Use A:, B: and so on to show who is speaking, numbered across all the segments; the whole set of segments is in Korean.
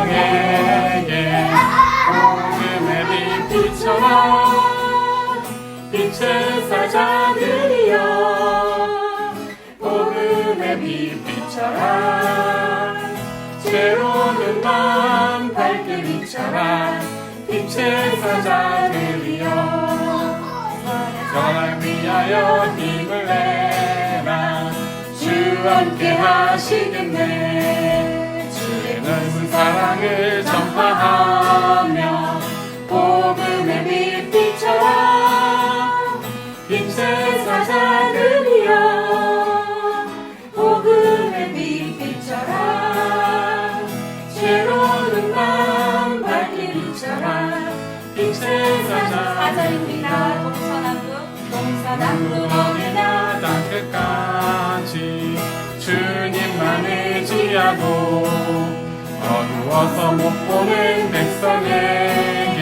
A: 백성에게 복음의 빛 비춰라. 빛의 사자들이여 복음의 빛 비춰라. 죄로는 밤 밝게 비춰라. 빛의 사자들이여 너를 위하여 힘을 내라. 주 함께 하시겠네. 주의 넓은 사랑을 전파하며 복음의 빛 비춰라. 빛의 사자들이여 복음의 빛 비춰라. 죄로는 밤 밝게 비춰라. 빛의 사자들이여 동서남북 어디나 땅끝까지 주님만 의지하고 어두워서 못 보는 백성에게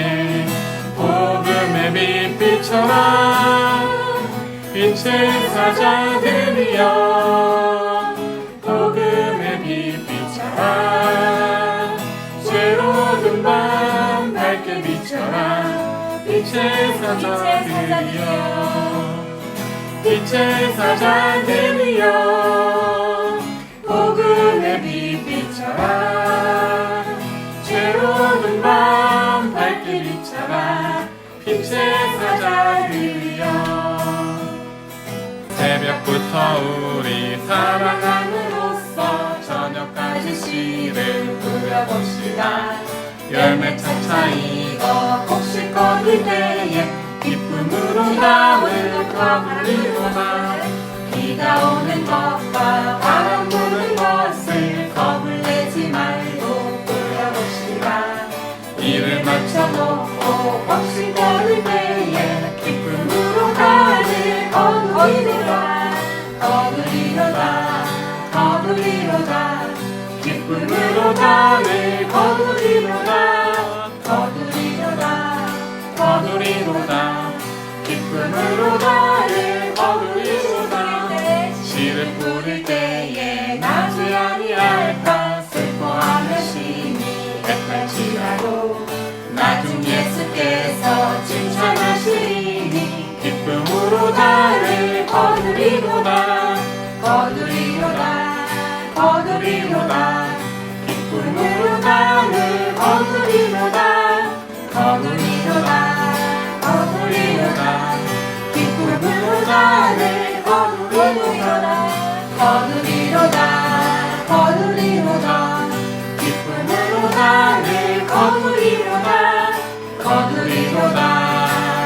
A: 복음의 빛 비춰라. 빛의 사자들이여 복음의 빛 비춰라. 죄로는 밤 밝게 비춰라. 빛의 사자들이여 빛의 사자들이여 복음의 빛 비춰라. 죄로는 밤 밝게 비춰라. 빛의 사자들이여 새벽부터 우리 사랑함으로써 저녁까지 씨를 뿌려봅시다. 열매 차차 익어 혹시 거둘 때에 기쁨으로 담을 거불리로다. 비가 오는 것과 바람 부는 것을 겁을 내지 말고 뿌려봅시다. 이를 맞춰놓고 혹시 거둘 때에 기쁨으로 담을 거두리로다. 거두리로다. 거두리로다. 기쁨으로 담을 거두리로다. 거두리로다. 거두리로다. 기쁨으로 담을 거두리로다. 씨를 뿌릴 때에 나지 아니할까 슬퍼하며 심히 애팔지라도 나중 예수께서 칭찬하시니 기쁨으로 담을 거두리로다. 거두리로다. 거두리로다. 기쁨으로 담을 거두리로다. 거두리로다. 거두리로다. 기쁨으로 담을 거두리로다. 거두리로다. 거두리로다. 기쁨으로 담을 거두리로다. 거두리로다.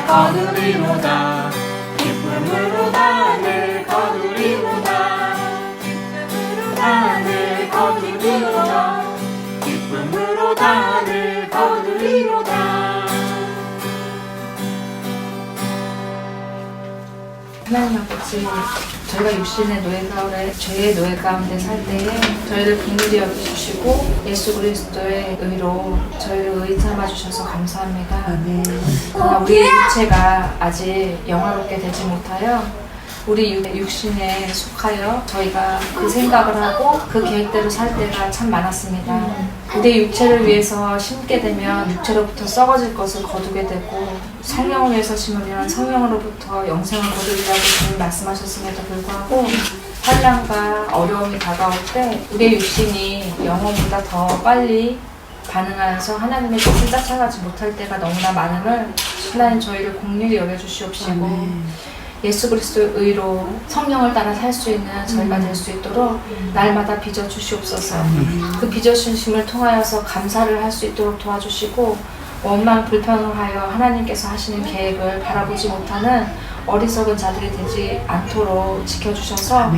A: 거두리로다. 기쁨으로 담을 거두리로다. 하늘 거두리로다. 기쁨으로 하늘 거두리로다.
B: 하나님 아버지, 저희가 육신의 노예 가운데, 죄의 노예 가운데 살 때에 저희를 긍휼히 여겨주시고 예수 그리스도의 의로 저희를 의삼아 주셔서 감사합니다. 그러나 우리의 육체가 아직 영화롭게 되지 못하여 우리 육신에 속하여 저희가 그 생각을 하고 그 계획대로 살 때가 참 많았습니다. 우리의 육체를 위해서 심게 되면 육체로부터 썩어질 것을 거두게 되고 성령을 위해서 심으면 성령으로부터 영생을 거두리라고 주님 말씀하셨음에도 불구하고 환난과 어려움이 다가올 때 우리의 육신이 영혼보다 더 빨리 반응하여서 하나님의 뜻을 쫓아가지 못할 때가 너무나 많음을 하나님 저희를 긍휼히 여겨주시옵시고 예수 그리스도의 의로 성령을 따라 살 수 있는 저희가 될 수 있도록 날마다 빚어 주시옵소서. 그 빚어 주심을 통하여서 감사를 할 수 있도록 도와주시고 원망 불평을 하여 하나님께서 하시는 계획을 바라보지 못하는 어리석은 자들이 되지 않도록 지켜주셔서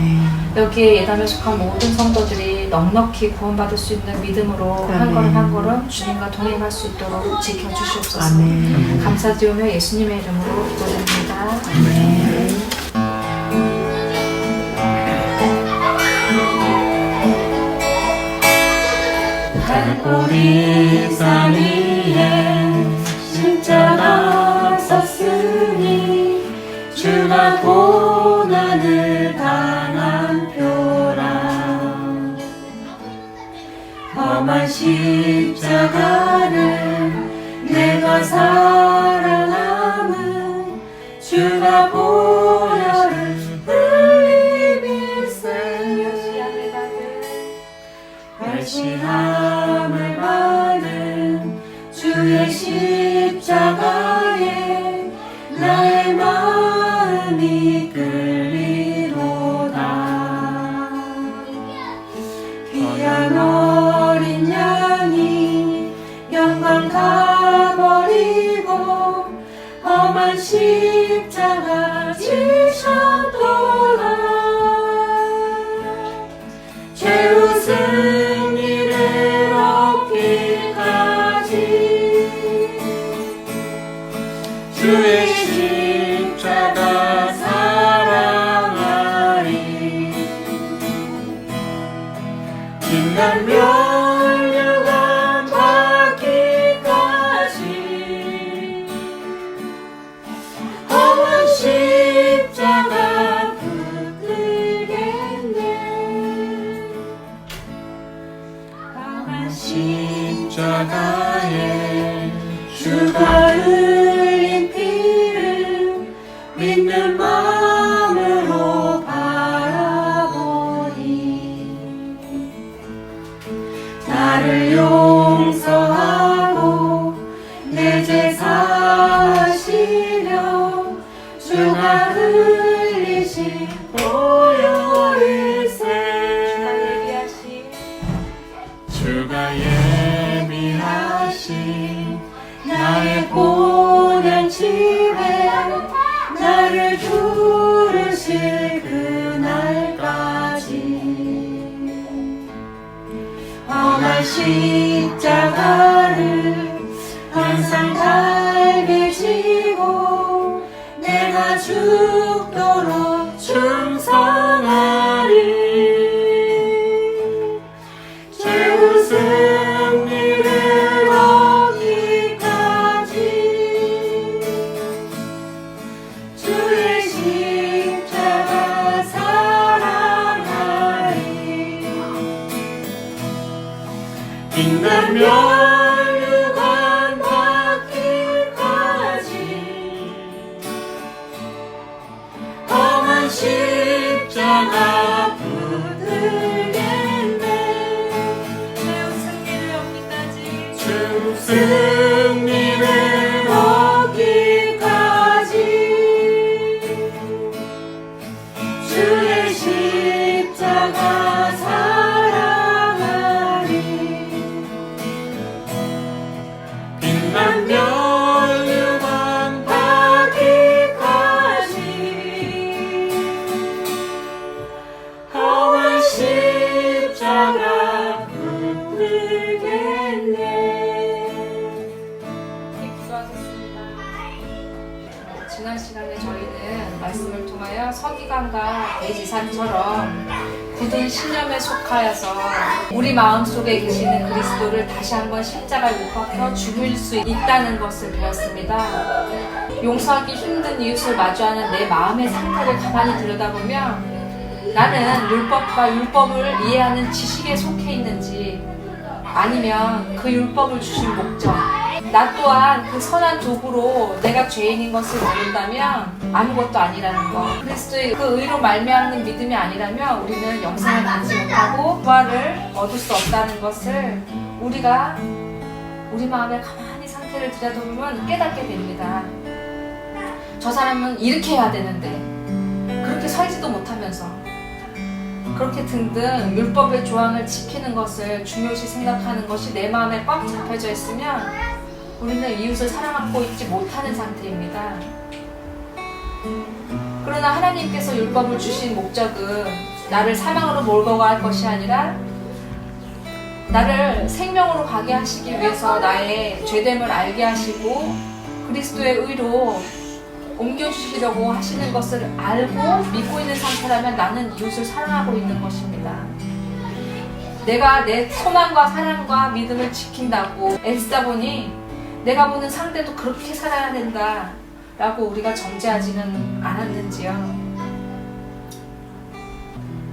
B: 여기에 예담에 속한 모든 성도들이 넉넉히 구원받을 수 있는 믿음으로 한 걸음 한 걸음 주님과 동행할 수 있도록 지켜주시옵소서. 감사드리며 예수님의 이름으로 기도드립니다.
A: 우리 산 위에 십자가 썼으니 주가 고난을 당한 표라. 험한 십자가를 내가 사랑함은 주가 보혈을 흘리밀세 할시함을 받은 주의 십자가에 나의 마음이 끌리로다. 귀한 어린 양이 영광 다 버리고 험한 십자가 지셨도다. 죄 웃은 이를 얻기까지 주의 십자가 사랑하리. 인간 멸류관 받기까지 험한 십자가 붙들겠네. 험한 십자가에 주가 흘린 피를 믿는 마음으로 바라보니 나를 용서하고 내 죄 사하시려 주가 흘리신 보혈일세. 주가 예비하신 나의 본연집에 나를 부르실 그날까지 험한 십자가를 항상 달게 지고 내가 죽도록 충성하리. 죄 웃은 이를 얻기까지 주의 십자가 사랑하리. 인간 멸류관 받기까지 험한 십자가 붙들겠네. 죄 웃은 이를 얻기까지 주의 십자가 사랑하리. 빛난 멸류관 받기까지 험한 십자가 붙들겠네.
B: 지난 시간에 저희는 말씀을 통하여 서기관과 대지사처럼 굳은 신념에 속하여서 우리 마음속에 계시는 그리스도를 다시 한번 십자가에 못 박혀 죽일 수 있다는 것을 배웠습니다. 용서하기 힘든 이웃을 마주하는 내 마음의 상태를 가만히 들여다보면 나는 율법과 율법을 이해하는 지식에 속해 있는지 아니면 그 율법을 주신 목적, 나 또한 그 선한 도구로 내가 죄인인 것을 모른다면 아무것도 아니라는 것, 그리스도의 그 의로 말미암는 믿음이 아니라면 우리는 영생을 받지 못하고 부활을 얻을 수 없다는 것을 우리가 우리 마음의 가만히 상태를 들여다보면 깨닫게 됩니다. 저 사람은 이렇게 해야 되는데 그렇게 살지도 못하면서 그렇게 등등 율법의 조항을 지키는 것을 중요시 생각하는 것이 내 마음에 꽉 잡혀져 있으면 우리는 이웃을 사랑하고 있지 못하는 상태입니다. 그러나 하나님께서 율법을 주신 목적은 나를 사망으로 몰고 갈 것이 아니라 나를 생명으로 가게 하시기 위해서 나의 죄됨을 알게 하시고 그리스도의 의로 옮겨주시려고 하시는 것을 알고 믿고 있는 상태라면 나는 이웃을 사랑하고 있는 것입니다. 내가 내 소망과 사랑과 믿음을 지킨다고 애쓰다 보니 내가 보는 상대도 그렇게 살아야 된다 라고 우리가 정죄하지는 않았는지요.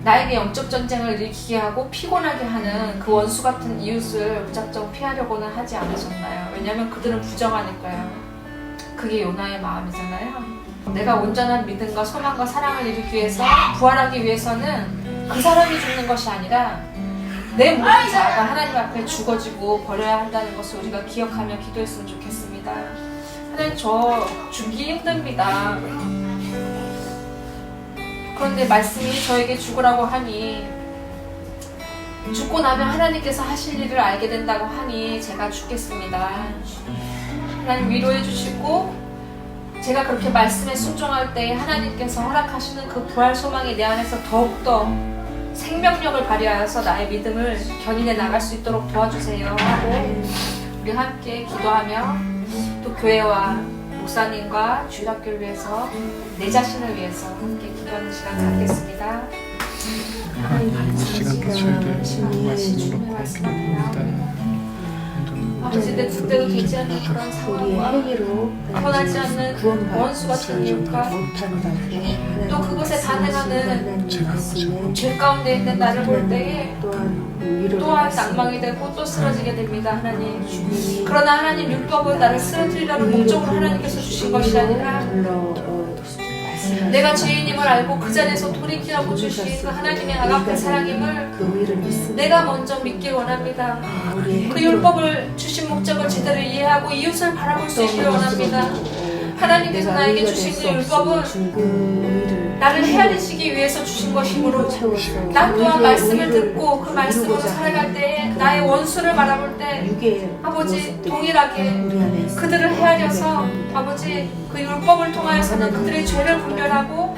B: 나에게 영적 전쟁을 일으키게 하고 피곤하게 하는 그 원수 같은 이웃을 무작정 피하려고는 하지 않으셨나요? 왜냐하면 그들은 부정하니까요. 그게 요나의 마음이잖아요. 내가 온전한 믿음과 소망과 사랑을 이루기 위해서, 부활하기 위해서는 그 사람이 죽는 것이 아니라 내 모든 자아가 하나님 앞에 죽어지고 버려야 한다는 것을 우리가 기억하며 기도했으면 좋겠습니다. 하나님, 저 죽기 힘듭니다. 그런데 말씀이 저에게 죽으라고 하니, 죽고 나면 하나님께서 하실 일을 알게 된다고 하니 제가 죽겠습니다. 하나님 위로해 주시고, 제가 그렇게 말씀에 순종할 때 하나님께서 허락하시는 그 부활 소망이 내 안에서 더욱더 생명력을 발휘하여서 나의 믿음을 견인해 나갈 수 있도록 도와주세요 하고, 우리 함께 기도하며 또 교회와 목사님과 주일학교를 위해서, 내 자신을 위해서 함께 기도하는 시간 갖겠습니다.
C: 하나님 시간 저에게 말씀으로 고백합니다.
B: 아버지, 내 뜻대로 되지 않는 그런 상황과 변하지 않는 원수 같은 이웃과 또 그곳에 단행하는 죄 가운데 있는 나를 볼 때에 또한 낭망이 되고 또 쓰러지게 됩니다. 하나님, 그러나 하나님, 율법은 나를 쓰러뜨리라는 목적으로 하나님께서 주신 것이 아니라 내가 죄인임을 알고 그 자리에서 돌이키라고 주신 그 하나님의 아가페 사랑임을 내가 먼저 믿길 원합니다. 그 율법을 주신 목적을 제대로 이해하고 이웃을 바라볼 수 있기를 원합니다. 하나님께서 나에게 주신 그 율법은 나를 헤아리시기 위해서 주신 것이므로, 난 또한 말씀을 듣고 그 말씀으로 살아갈 때에 나의 원수를 바라볼 때 아버지, 동일하게 그들을 헤아려서 아버지, 그 율법을 통하여서는 그들의 죄를 분별하고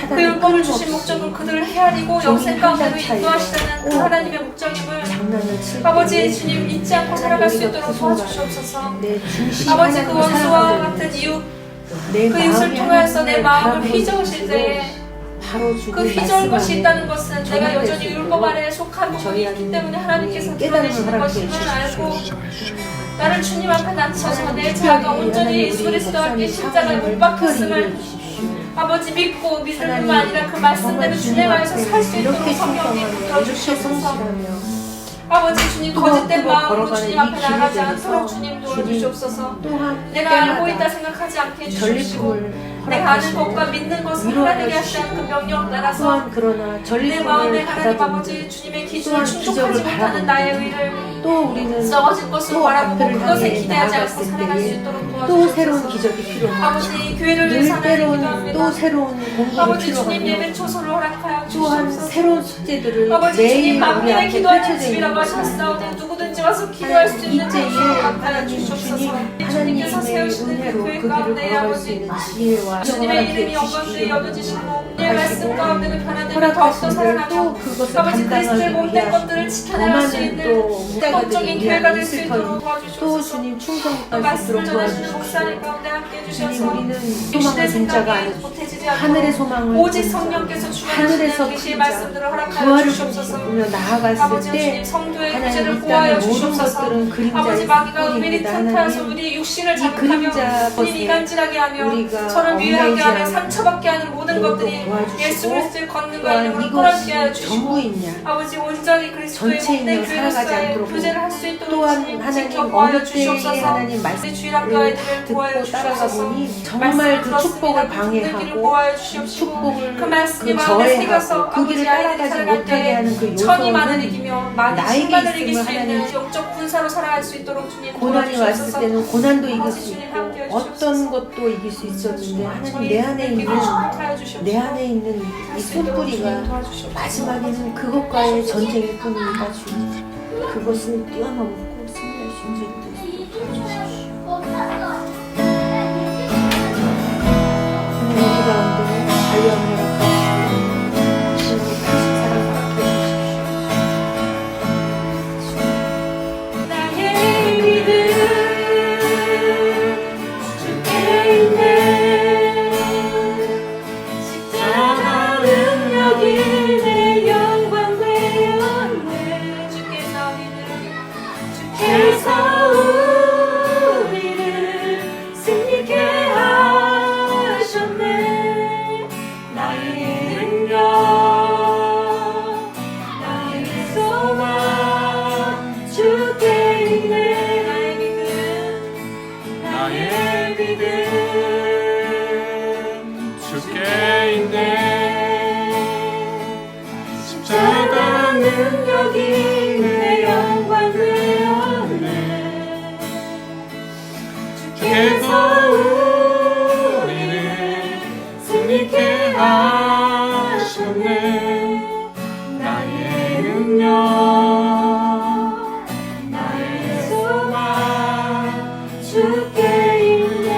B: 그 율법을 주신 목적은 그들을 헤아리고 영생 가운데로 인도하시려는 그 하나님의 목적임을 아버지, 주님 잊지 않고 살아갈 수 있도록 도와주시옵소서. 아버지, 그 원수와 같은 이웃, 그 이웃을 통하여서 내 마음을 휘저으실 때에 그 휘저을 것이 있다는 것은 내가 여전히 율법 아래에 속한 부분이 있기 때문에 하나님께서 드러내시는 것임을 알고, 나를 주님 앞에 낮춰서 내 자아가 온전히 예수 그리스도와 함께 십자가에 못 박혔음을 아버지 믿고 믿을 뿐만 아니라 그 말씀대로 주님 안에서 살 수 있도록 성령님 도와주시옵소서. 아버지, 주님 거짓된 마음으로 주님 앞에 나가지 않도록 주님 도와주시옵소서. 내가 알고 있다 생각하지 않게 해주시옵시고, 내가 아는 것과 믿는 것을 하나님에게 하시는 그 명령 따라서 내 마음에 하나님 아버지 주님의 기준을 충족하지 못하는 나의 의를 또 우리는 썩어진 것으로 바라보고 그것에 기대하지 않고 살아갈 수 있도록 도와주시옵소서.
C: 또 새로운 기적이 필요합니다.
B: 아버지, 교회를 위해서 하나님 기도합니다.
C: 또 새로운 공부가
B: 아버지, 주님 예배
C: 필요하며
B: 초소를 허락하여
C: 또한
B: 주시옵소서.
C: 새로운 숙제들을
B: 아버지,
C: 매일
B: 주님
C: 우리
B: 만민의
C: 앞에
B: 기도하는
C: 펼쳐져 있는
B: 집이라고 하셨사오니 누구든지 와서 기도할 수 있는
C: 이때에
B: 곳으로 허락하여
C: 하나님
B: 주시옵소서.
C: 주님
B: 주님께서
C: 하나님의
B: 세우시는
C: 은혜로
B: 교회
C: 그 길을
B: 가운데
C: 걸어갈 수
B: 아버지,
C: 있는 지혜와
B: 주님의 이름이 영광되이 여겨지시고 내 말씀 가운데 그 변화되는 더욱더 살아나며
C: 그것을
B: 아버지, 그리스도의
C: 감당하기
B: 몸된 것들을
C: 위하여
B: 지켜낼 수
C: 더 많은
B: 있는
C: 또
B: 법적인 교회가 될 수
C: 있을
B: 있도록
C: 터니 또
B: 도와주시옵소서.
C: 주님
B: 또
C: 충성할 수
B: 말씀을
C: 있도록
B: 전하시는
C: 도와주시옵소서.
B: 목사님 가운데 함께 해주셔서
C: 주님, 우리는
B: 육신의
C: 소망을 둔 자가
B: 생각이
C: 아니고
B: 보태지지
C: 하늘의
B: 않고
C: 소망을
B: 오직
C: 둔 자,
B: 성령께서
C: 하늘에서
B: 주관하시는 계시의
C: 둔 자,
B: 말씀들을 허락하여
C: 부활을
B: 주시옵소서.
C: 보며 나아갔을
B: 아버지,
C: 때
B: 주님 성도의
C: 하나님
B: 구제를
C: 이
B: 보호하여
C: 땅의 모든
B: 주시옵소서.
C: 것들은 그림자의
B: 아버지, 마귀가 의미를
C: 습관입니다.
B: 탓하여서
C: 하나님,
B: 우리 육신을
C: 이
B: 자극하며
C: 그림자
B: 우리
C: 것에
B: 미간질하게 하며
C: 우리가
B: 서로 미워하게
C: 얽매이지
B: 하며
C: 않고
B: 상처받게 하는 모든 것들이
C: 도와주시고
B: 예수 그리스도의 권능과
C: 또한
B: 이름으로 떠나게 하여
C: 이것이
B: 주시고
C: 전부이냐
B: 아버지, 온전히 그리스도의
C: 전체
B: 몸된
C: 인연 살아가지
B: 교회로서의
C: 않도록
B: 교제를 할 수 있도록
C: 또한
B: 주님
C: 하나님
B: 지켜보아여
C: 어느 때에
B: 주시옵소서.
C: 하나님 말씀
B: 우리 주일학교 아이들을 보아여
C: 듣고 따라가
B: 주시옵소서.
C: 보니 정말
B: 말씀을
C: 그
B: 들었습니다.
C: 축복을
B: 그 분들기를
C: 방해하고
B: 보아여 주시옵시고
C: 축복을
B: 그 말씀이
C: 그
B: 마음에 새겨서
C: 저해하고 그 길을
B: 아버지, 아이들이
C: 따라가지
B: 살아갈
C: 못하게
B: 때
C: 하는 그
B: 천이만을
C: 요소는
B: 이기며 많은
C: 나에게
B: 신간을 이길
C: 있음을
B: 수 있는
C: 하나님,
B: 영적 군사로 살아갈 수 있도록 주님
C: 고난이 왔을
B: 도와주시옵소서.
C: 때는 고난도 이길
B: 아버지,
C: 수
B: 주님
C: 있고
B: 함께해
C: 어떤
B: 주시옵소서.
C: 것도 이길 수 있었는데 하나님
B: 저희
C: 내 안에 있는
B: 분들기를 축복하여 주시옵소서.
C: 내 안에 있는 이 숯불이가 마지막에는 그것과의 전쟁일 뿐입니다. 주님, 그것을 뛰어넘고 승리할 수 있는 우리 가운데 자유함을 허락하시고 주님의 크신 사랑을 허락해 주십시오.
A: 나의 믿음 주께 있네. 십자가 능력이 내 영광 되었네. 주께서 우리를 승리케 하셨네.
D: 주께 있네. 십자가 능력이 내 영광 되었네. 주께서 우리를 승리케 하셨네. 나의 능력, 나의 소망
A: 주께 있네.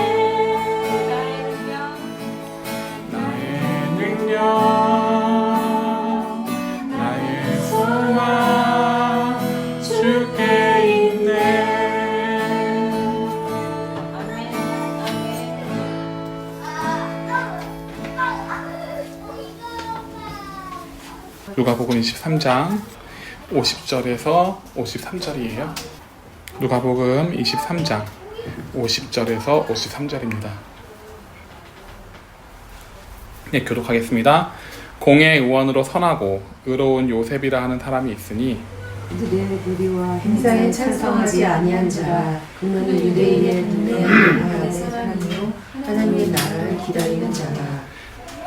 D: 나의 능력, 나의 소망 주께 있네. 누가복음 23장 50절에서 53절이에요. 누가복음 23장 50절에서 53절입니다. 네, 교독하겠습니다. 공의 의원으로 선하고 의로운 요셉이라 하는 사람이 있으니
E: 그들의 무리와 행사에 찬성하지 아니한 자라. 그는 유대인의 눈에 하나님의 사람이요 하나님의 나라를 기다리는 자라.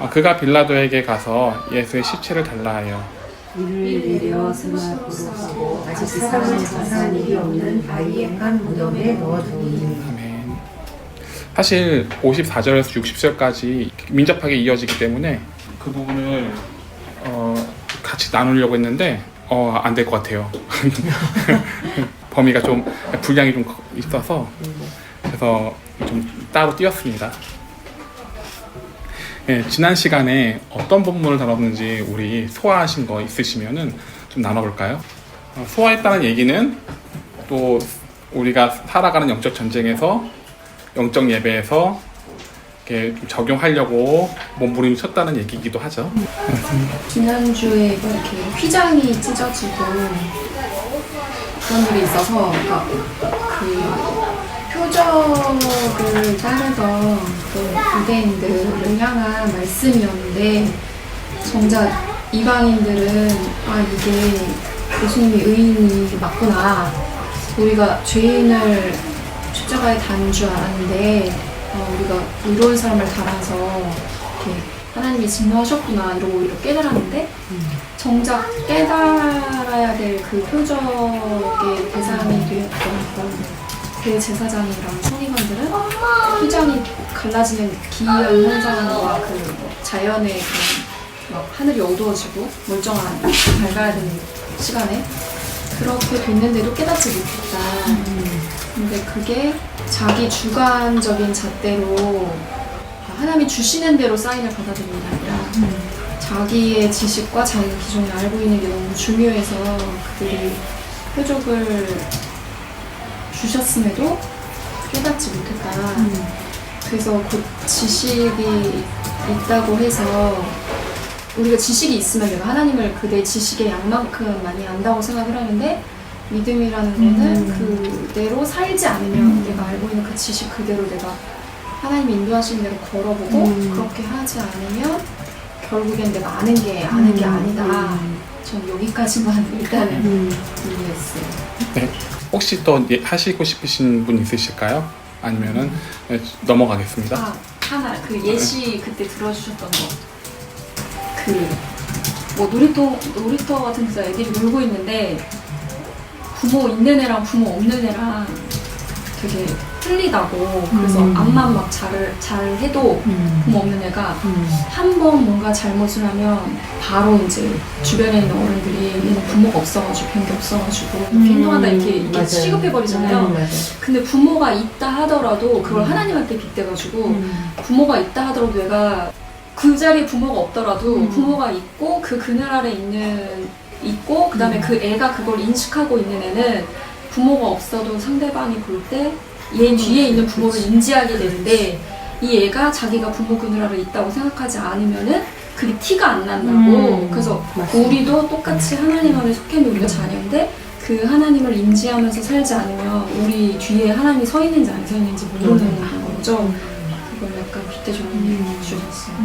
D: 그가 빌라도에게 가서 예수의 시체를 달라 하여
E: 이를 내려 스마으로 싸고 아직 사람을 자살한 일이 없는 바위의 한 무덤에 넣어두니.
D: 아멘. 사실 54절에서 60절까지 민접하게 이어지기 때문에 그 부분을 같이 나누려고 했는데 안 될 것 같아요. 범위가 좀 분량이 좀 있어서 그래서 좀 따로 띄었습니다. 네, 지난 시간에 어떤 본문을 다뤘는지 우리 소화하신 거 있으시면은 좀 나눠볼까요? 소화했다는 얘기는 또 우리가 살아가는 영적 전쟁에서 영적 예배에서 이렇게 좀 적용하려고 몸부림을 쳤다는 얘기이기도 하죠.
F: 지난주에 이렇게 휘장이 찢어지고 그런 일이 있어서 그 표적을 따르던 그 유대인들을 향한 말씀이었는데 정작 이방인들은 이게 예수님이 의인이 맞구나, 우리가 죄인을 십자가에 단 줄 알았는데 우리가 의로운 사람을 달아서 이렇게 하나님이 진노하셨구나 이러고 오히려 깨달았는데 정작 깨달아야 될 그 표적의 대상이 되었던 대제사장이랑 선임원들은 휘장이 갈라지는 기이한 현상과 그 자연의 막 하늘이 어두워지고 멀쩡한 밝아야 되는 시간에 그렇게 됐는데도 깨닫지 못했다. 근데 그게 자기 주관적인 잣대로 하나님이 주시는 대로 사인을 받아들이는 게 아니라 자기의 지식과 자기가 기존에 알고 있는 게 너무 중요해서 그들이 표적을 주셨음에도 깨닫지 못했다. 그래서 그 지식이 있다고 해서 우리가 지식이 있으면 내가 하나님을 그 내 지식의 양만큼 많이 안다고 생각을 하는데 믿음이라는 거는 그대로 살지 않으면 내가 알고 있는 그 지식 그대로 내가 하나님이 인도하시는 대로 걸어보고 그렇게 하지 않으면 결국엔 내가 아는 게 아니다. 전 여기까지만 일단은 이해했어요.
D: 네. 혹시 또 하시고 싶으신 분 있으실까요? 아니면은 넘어가겠습니다.
F: 하나 그 예시 그때 들어주셨던 거. 뭐 놀이터 같은 데서 애들이 놀고 있는데 부모 있는 애랑 부모 없는 애랑 되게 틀리다고. 그래서 암만 막 잘 해도 부모 없는 애가 한 번 뭔가 잘못을 하면 바로 이제 주변에 있는 어른들이 얘는 부모가 없어가지고 변기 없어가지고 이렇게 행동한다 이렇게 취급해버리잖아요. 근데 부모가 있다 하더라도 그걸 하나님한테 빗대가지고 부모가 있다 하더라도 내가 그 자리에 부모가 없더라도 부모가 있고 그 그늘 아래 있고 그 다음에 그 애가 그걸 인식하고 있는 애는 부모가 없어도 상대방이 볼 때 얘 뒤에 있는 부모를 인지하게 되는데 이 애가 자기가 부모 그늘 아래 있다고 생각하지 않으면은 그게 티가 안 난다고. 그래서 우리도 똑같이 하나님 안에 속해 있는 우리가 자녀인데 그 하나님을 인지하면서 살지 않으면 우리 뒤에 하나님이 서 있는지 안 서 있는지 모르는 거죠. 그걸 약간 빗대 주셨어요.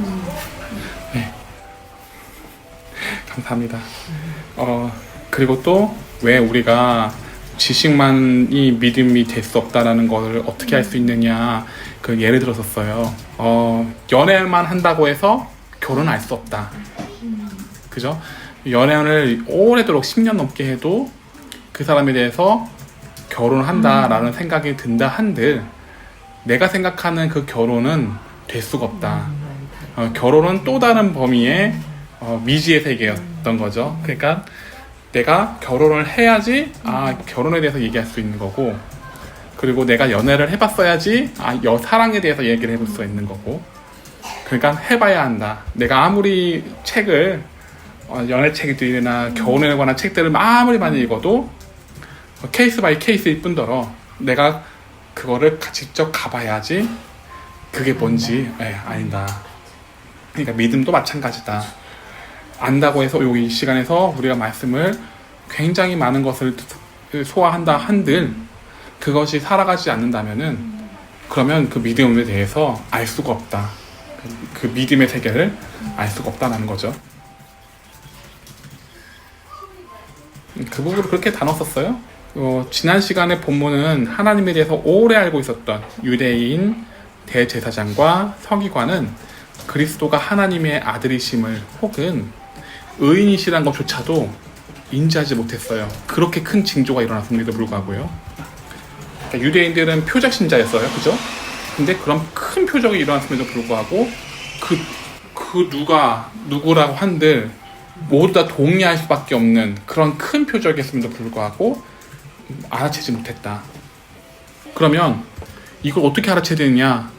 D: 네. 감사합니다. 그리고 또 왜 우리가 지식만이 믿음이 될 수 없다라는 것을 어떻게 할 수 있느냐, 그 예를 들었었어요. 연애만 한다고 해서 결혼할 수 없다. 그죠? 연애를 오래도록 10년 넘게 해도 그 사람에 대해서 결혼한다라는 생각이 든다 한들 내가 생각하는 그 결혼은 될 수가 없다. 결혼은 또 다른 범위의 미지의 세계였던 거죠. 그러니까 내가 결혼을 해야지 결혼에 대해서 얘기할 수 있는 거고, 그리고 내가 연애를 해봤어야지 사랑에 대해서 얘기를 해볼 수 있는 거고, 그러니까 해봐야 한다. 내가 아무리 책을 연애 책들이나 결혼에 관한 책들을 아무리 많이 읽어도 케이스 바이 케이스일 뿐더러 내가 그거를 직접 가봐야지 그게 뭔지 아니다. 그러니까 믿음도 마찬가지다. 안다고 해서 이 시간에서 우리가 말씀을 굉장히 많은 것을 소화한다 한들 그것이 살아가지 않는다면은 그러면 그 믿음에 대해서 알 수가 없다. 그 믿음의 세계를 알 수가 없다는 거죠. 그 부분을 그렇게 나눴었어요. 지난 시간의 본문은 하나님에 대해서 오래 알고 있었던 유대인 대제사장과 서기관은 그리스도가 하나님의 아들이심을 혹은 의인이시라는 것조차도 인지하지 못했어요. 그렇게 큰 징조가 일어났음에도 불구하고요. 그러니까 유대인들은 표적 신자였어요. 그죠? 근데 그런 큰 표적이 일어났음에도 불구하고 누구라고 한들 모두 다 동의할 수밖에 없는 그런 큰 표적이었음에도 불구하고 알아채지 못했다. 그러면 이걸 어떻게 알아채야 되느냐?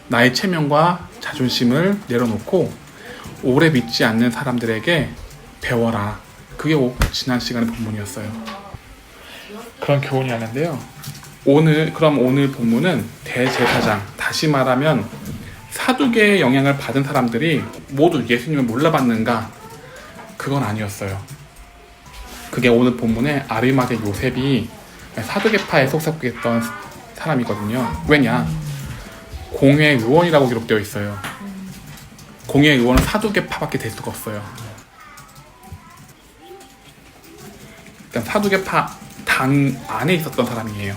D: 나의 체면과 자존심을 내려놓고 오래 믿지 않는 사람들에게 배워라. 그게 지난 시간의 본문이었어요. 그런 교훈이었는데요. 오늘 본문은 대제사장, 다시 말하면 사두개의 영향을 받은 사람들이 모두 예수님을 몰라봤는가? 그건 아니었어요. 그게 오늘 본문에 아리마대 요셉이 사두개파에 속속했던 사람이거든요. 왜냐? 공회 의원이라고 기록되어 있어요. 공회 의원은 사두개파밖에 될 수가 없어요. 일단 사두개파 당 안에 있었던 사람이에요.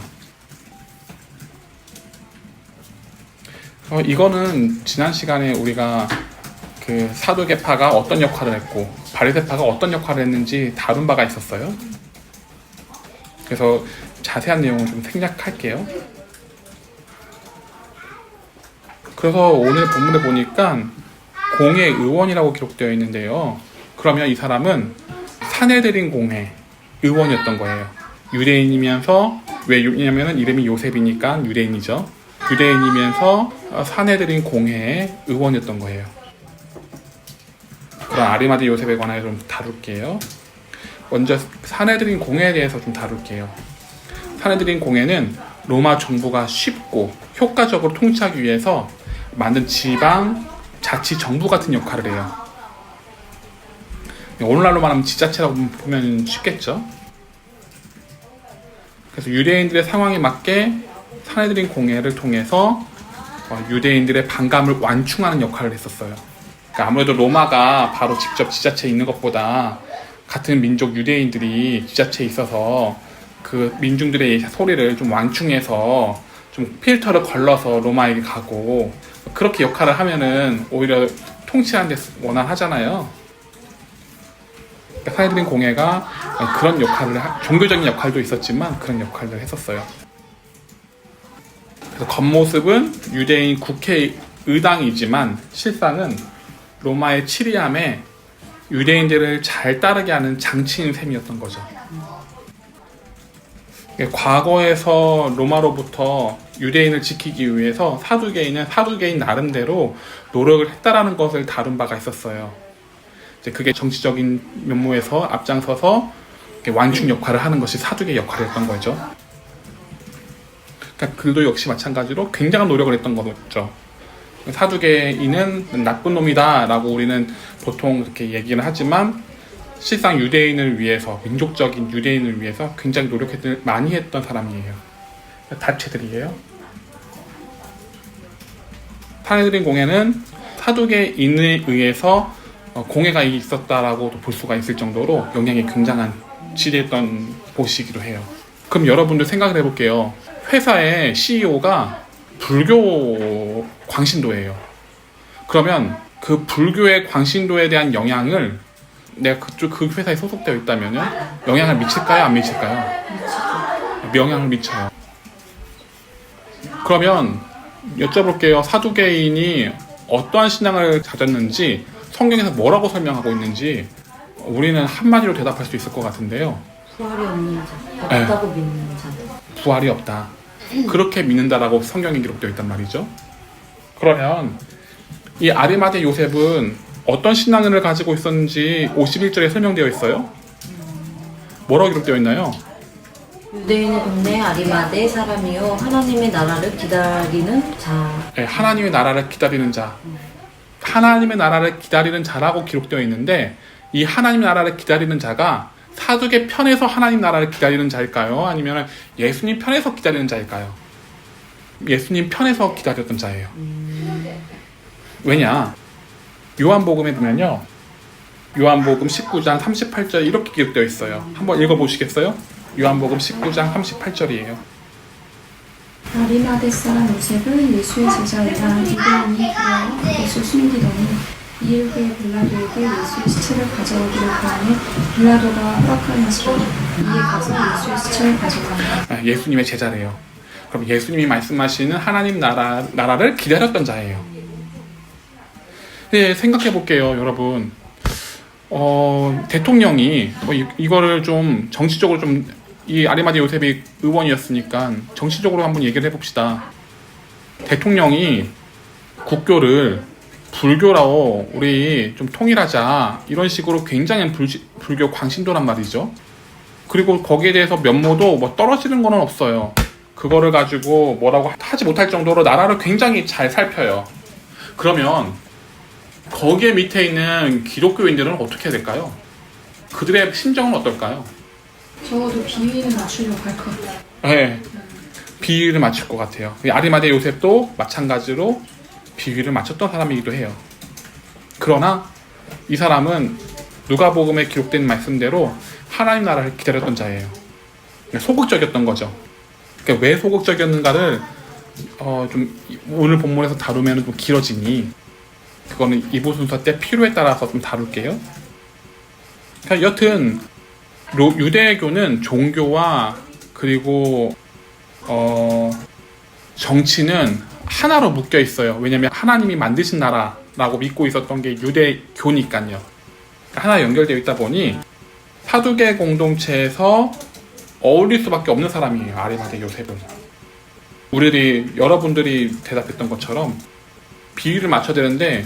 D: 이거는 지난 시간에 우리가 그 사두개파가 어떤 역할을 했고 바리새파가 어떤 역할을 했는지 다룬 바가 있었어요. 그래서 자세한 내용을 좀 생략할게요. 그래서 오늘 본문에 보니까 공회 의원이라고 기록되어 있는데요. 그러면 이 사람은 산헤드린 공회 의원이었던 거예요. 유대인이면서, 왜냐면 이름이 요셉이니까 유대인이죠. 유대인이면서 산헤드린 공회의 의원이었던 거예요. 그럼 아리마대 요셉에 관하여 좀 다룰게요. 먼저 산헤드린 공회에 대해서 좀 다룰게요. 산헤드린 공회는 로마 정부가 쉽고 효과적으로 통치하기 위해서 만든 지방 자치 정부 같은 역할을 해요. 오늘날로 말하면 지자체라고 보면 쉽겠죠. 그래서 유대인들의 상황에 맞게 산헤드린 공회를 통해서 유대인들의 반감을 완충하는 역할을 했었어요. 그러니까 아무래도 로마가 바로 직접 지자체에 있는 것보다 같은 민족 유대인들이 지자체에 있어서 그 민중들의 소리를 좀 완충해서 좀 필터를 걸러서 로마에게 가고 그렇게 역할을 하면은 오히려 통치하는 데 원활하잖아요. 그러니까 산헤드린 공회가 그런 역할을 종교적인 역할도 있었지만 그런 역할을 했었어요. 그래서 겉모습은 유대인 국회의당이지만 실상은 로마의 치리함에 유대인들을 잘 따르게 하는 장치인 셈이었던 거죠. 과거에서 로마로부터 유대인을 지키기 위해서 사두개인은 사두개인 나름대로 노력을 했다라는 것을 다룬 바가 있었어요. 이제 그게 정치적인 면모에서 앞장서서 완충 역할을 하는 것이 사두개의 역할이었던 거죠. 그러니까 그도 역시 마찬가지로 굉장한 노력을 했던 거죠. 사두개인은 나쁜 놈이다 라고 우리는 보통 이렇게 얘기를 하지만 실상 유대인을 위해서, 민족적인 유대인을 위해서 굉장히 많이 했던 사람이에요. 다체들이에요. 산헤드린 공회는 사두개인에 의해서 공회가 있었다라고도 볼 수가 있을 정도로 영향이 굉장한 지대했던 곳이기도 해요. 그럼 여러분들 생각을 해볼게요. 회사의 CEO가 불교 광신도예요. 그러면 그 불교의 광신도에 대한 영향을 내가 그 회사에 소속되어 있다면 영향을 미칠까요? 안 미칠까요? 영향을 미쳐요. 그러면 여쭤볼게요. 사두개인이 어떠한 신앙을 가졌는지 성경에서 뭐라고 설명하고 있는지 우리는 한마디로 대답할 수 있을 것 같은데요.
E: 부활이 없는 자,
D: 네.
E: 없다고 믿는 자.
D: 부활이 없다. 그렇게 믿는다라고 성경에 기록되어 있단 말이죠. 그러면 이 아리마대 요셉은 어떤 신앙을 가지고 있었는지 51절에 설명되어 있어요. 뭐라고 기록되어 있나요?
E: 유대인의 동네 아리마대 사람이요 하나님의 나라를 기다리는 자.
D: 네, 하나님의 나라를 기다리는 자. 하나님의 나라를 기다리는 자라고 기록되어 있는데 이 하나님의 나라를 기다리는 자가 사두개 편에서 하나님 나라를 기다리는 자일까요? 아니면 예수님 편에서 기다리는 자일까요? 예수님 편에서 기다렸던 자예요. 왜냐? 요한복음에 보면요. 요한복음 19장 38절 이렇게 기록되어 있어요. 한번 읽어보시겠어요? 요한복음 19장 38절이에요.
F: 아리마대 사람 요셉은 예수의 제자이라 유대인이 그와 그것을 숨기더니 이일 후에 빌라도에게 예수의 시체를 가져오기를 구하니 빌라도가 허락하니시라. 이에 가서 예수의 시체를 가져간다.
D: 예수님의 제자래요. 그럼 예수님이 말씀하시는 하나님 나라를 기다렸던 자예요. 네, 생각해 볼게요, 여러분. 대통령이 이거를 좀 정치적으로 좀 이 아리마대 요셉이 의원이었으니까 정치적으로 한번 얘기를 해봅시다. 대통령이 국교를 불교라고 우리 좀 통일하자 이런 식으로 굉장히 불교 광신도란 말이죠. 그리고 거기에 대해서 면모도 뭐 떨어지는 거는 없어요. 그거를 가지고 뭐라고 하지 못할 정도로 나라를 굉장히 잘 살펴요. 그러면 거기에 밑에 있는 기독교인들은 어떻게 해야 될까요? 그들의 심정은 어떨까요?
F: 적어도 비위는 맞추려고 할 것 같아요.
D: 네, 비위를 맞출 것 같아요. 아리마대 요셉도 마찬가지로 비위를 맞췄던 사람이기도 해요. 그러나 이 사람은 누가복음에 기록된 말씀대로 하나님 나라를 기다렸던 자예요. 소극적이었던 거죠. 그러니까 왜 소극적이었는가를 좀 오늘 본문에서 다루면 좀 길어지니 그거는 2부 순서 때 필요에 따라서 좀 다룰게요. 그러니까 여튼 유대교는 종교와 그리고 정치는 하나로 묶여 있어요. 왜냐하면 하나님이 만드신 나라라고 믿고 있었던 게 유대교니까요. 하나 연결되어 있다 보니 사두개 공동체에서 어울릴 수밖에 없는 사람이에요. 아리마대 요셉은. 여러분들이 대답했던 것처럼 비위를 맞춰야 되는데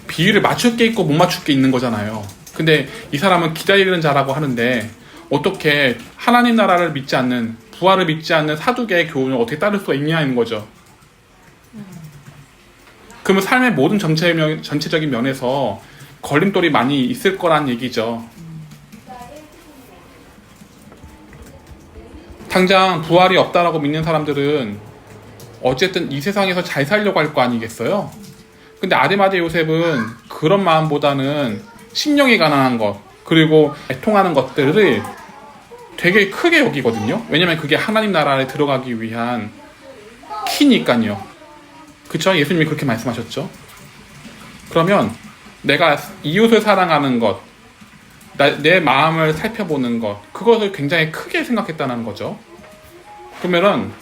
D: 비위를 맞출 게 있고 못 맞출 게 있는 거잖아요. 근데 이 사람은 기다리는 자라고 하는데 어떻게 하나님 나라를 믿지 않는, 부활을 믿지 않는 사두개의 교훈을 어떻게 따를 수가 있냐는 거죠. 그러면 삶의 모든 전체적인 면에서 걸림돌이 많이 있을 거란 얘기죠. 당장 부활이 없다라고 믿는 사람들은 어쨌든 이 세상에서 잘 살려고 할 거 아니겠어요? 근데 아리마대 요셉은 그런 마음보다는 심령이 가난한 것, 그리고 애통하는 것들을 되게 크게 여기거든요. 왜냐면 그게 하나님 나라에 들어가기 위한 키니까요. 그쵸? 예수님이 그렇게 말씀하셨죠. 그러면 내가 이웃을 사랑하는 것, 내 마음을 살펴보는 것, 그것을 굉장히 크게 생각했다는 거죠. 그러면은